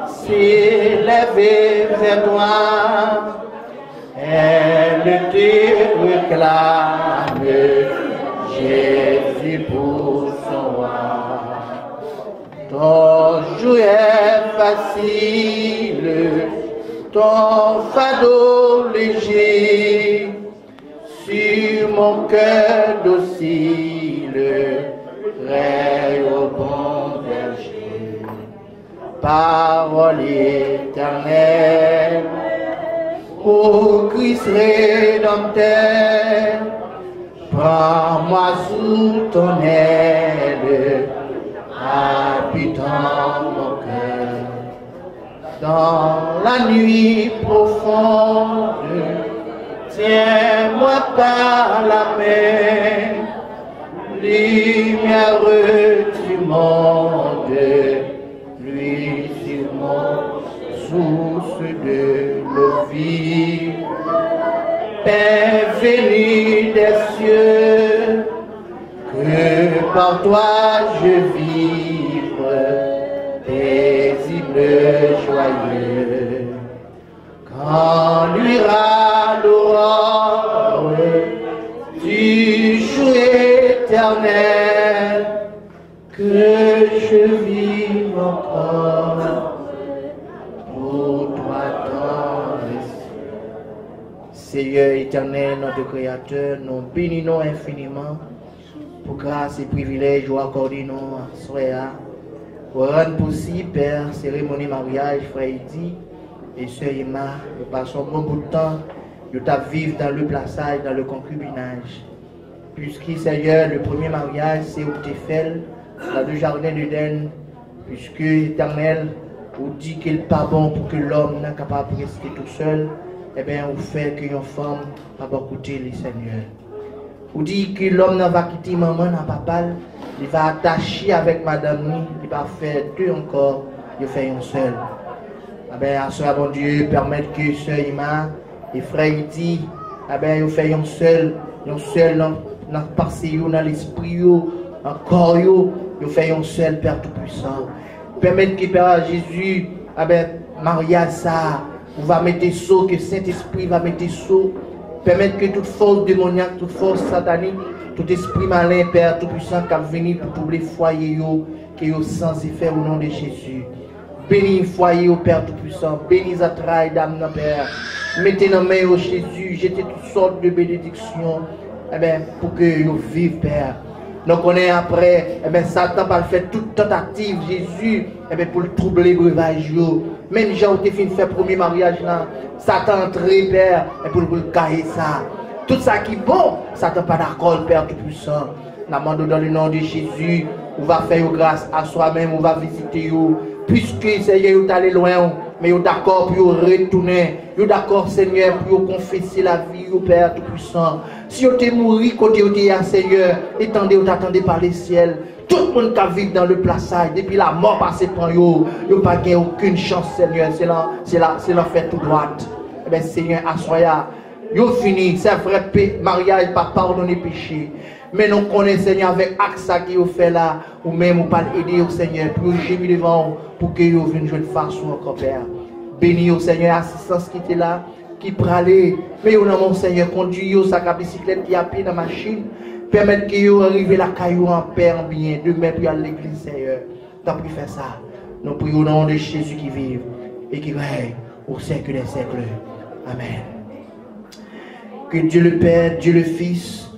s'est levé vers toi. Elle te réclame, Jésus pour son roi. Ton joug est facile, ton fardeau léger, sur mon cœur docile, règne au bon berger. Parole éternelle, ô Christ rédempteur, prends-moi sous ton aile, habitant mon cœur. Dans la nuit profonde, tiens-moi par la main, lumière du monde, lui sur mon source de l'eau vive, Père venu des cieux, que par toi je vive, paisible, joyeux. Quand luira l'aurore du jour éternel, que je vive encore pour toi dans les cieux. Seigneur éternel, notre Créateur, nous bénissons infiniment pour grâce et privilège vous accordez nous à soir pour rendre possible Père cérémonie mariage frère Eddy et sœur Emma. Nous passons bon bout de temps nous vivre dans le plaçage, dans le concubinage, puisque Seigneur le premier mariage c'est au Tefel dans le jardin d'Éden, puisque éternel vous dit qu'il n'est pas bon pour que l'homme n'est capable de rester tout seul. Eh bien on fait qu'une femme va pas écouter les seigneurs. Ou dit que l'homme n'a pas quitté maman, n'a pas papa, il va attacher avec madame, il va faire deux encore, il fait un seul. Eh bien, à ce bon Dieu, permettre que sœur Ima et frère Eddy, eh bien, il fait un seul dans la pensée, dans l'esprit, dans le corps, il fait un seul Père Tout-Puissant. Permettre que Père Jésus, eh bien, mariage ça, on va mettre saut, que Saint-Esprit va mettre saut. Permettre que toute force démoniaque, toute force satanique, tout esprit malin, Père Tout-Puissant, qui a venu pour troubler le foyer, qui est sans effet au nom de Jésus. Bénis le foyer, au Père Tout-Puissant. Bénis la travail d'âme, Père. Mettez dans la main au Jésus, jetez toutes sortes de bénédictions, pour que vous viviez, Père. Donc on est après, Satan va faire toute tentative, Jésus, pour le troubler, le breuvage. Même Jean qui fait le premier mariage là, Satan entré, Père, et pour le cailler ça. Tout ça qui est bon, Satan pas d'accord, Père Tout-Puissant. Nous dans le nom de Jésus, on va faire grâce à soi-même, on va visiter vous. Puisque Seigneur, vous allez loin, mais vous d'accord pour retourner. Vous d'accord, Seigneur, pour confesser la vie, au Père Tout-Puissant. Si vous êtes mort, côté vous êtes Seigneur, étendez, vous attendez par les ciels. Tout le monde qui vit dans le plaçage, depuis la mort passée par vous, vous n'avez pas aucune chance, Seigneur. C'est là fait tout droit. Eh bien, Seigneur, assoya, vous fini, c'est vrai, mariage, pas pardonner péché. Mais nous connaissons, Seigneur, avec AXA qui vous fait là, ou même vous pas aider au Seigneur, pour gémir devant vous, pour que vous veniez jouer de façon encore, Père. Bénis au Seigneur, assistance qui était là, qui pralait. Mais vous, mon Seigneur, conduisez sa bicyclette qui a pied dans la machine. Permettre que vous arriviez la caillou en paix, en bien, demain puis à l'église, Seigneur. T'as pu faire ça. Nous prions au nom de Jésus qui vit et qui règne au siècle des siècles. Amen. Que Dieu le Père, Dieu le Fils,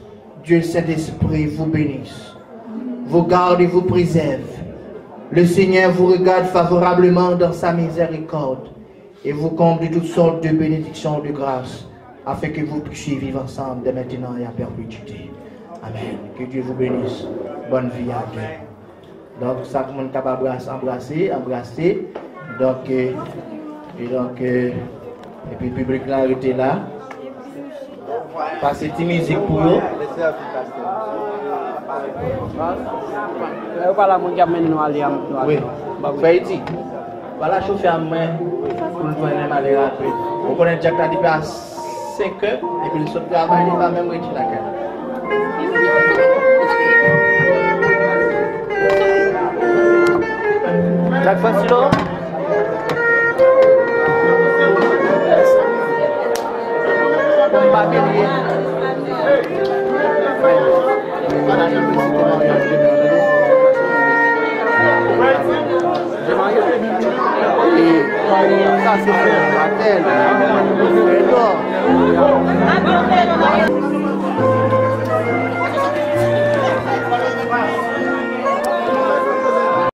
Dieu le Saint-Esprit vous bénisse, vous garde et vous préserve. Le Seigneur vous regarde favorablement dans sa miséricorde et vous comble de toutes sortes de bénédictions, de grâces, afin que vous puissiez vivre ensemble dès maintenant et à perpétuité. Amen. Que Dieu vous bénisse. Bonne vie à Dieu. Donc, ça, tout le monde capable embrasser. Donc, et puis le public là était là. Passez une musique pour eux. Oui. Faïti. Voilà, chauffeur à main pour nous donner mal rapide. On connaît Jack là depuis à 5 heures et puis le saut de travail il va même retirer la carte. Jack facile. Ça c'est fait,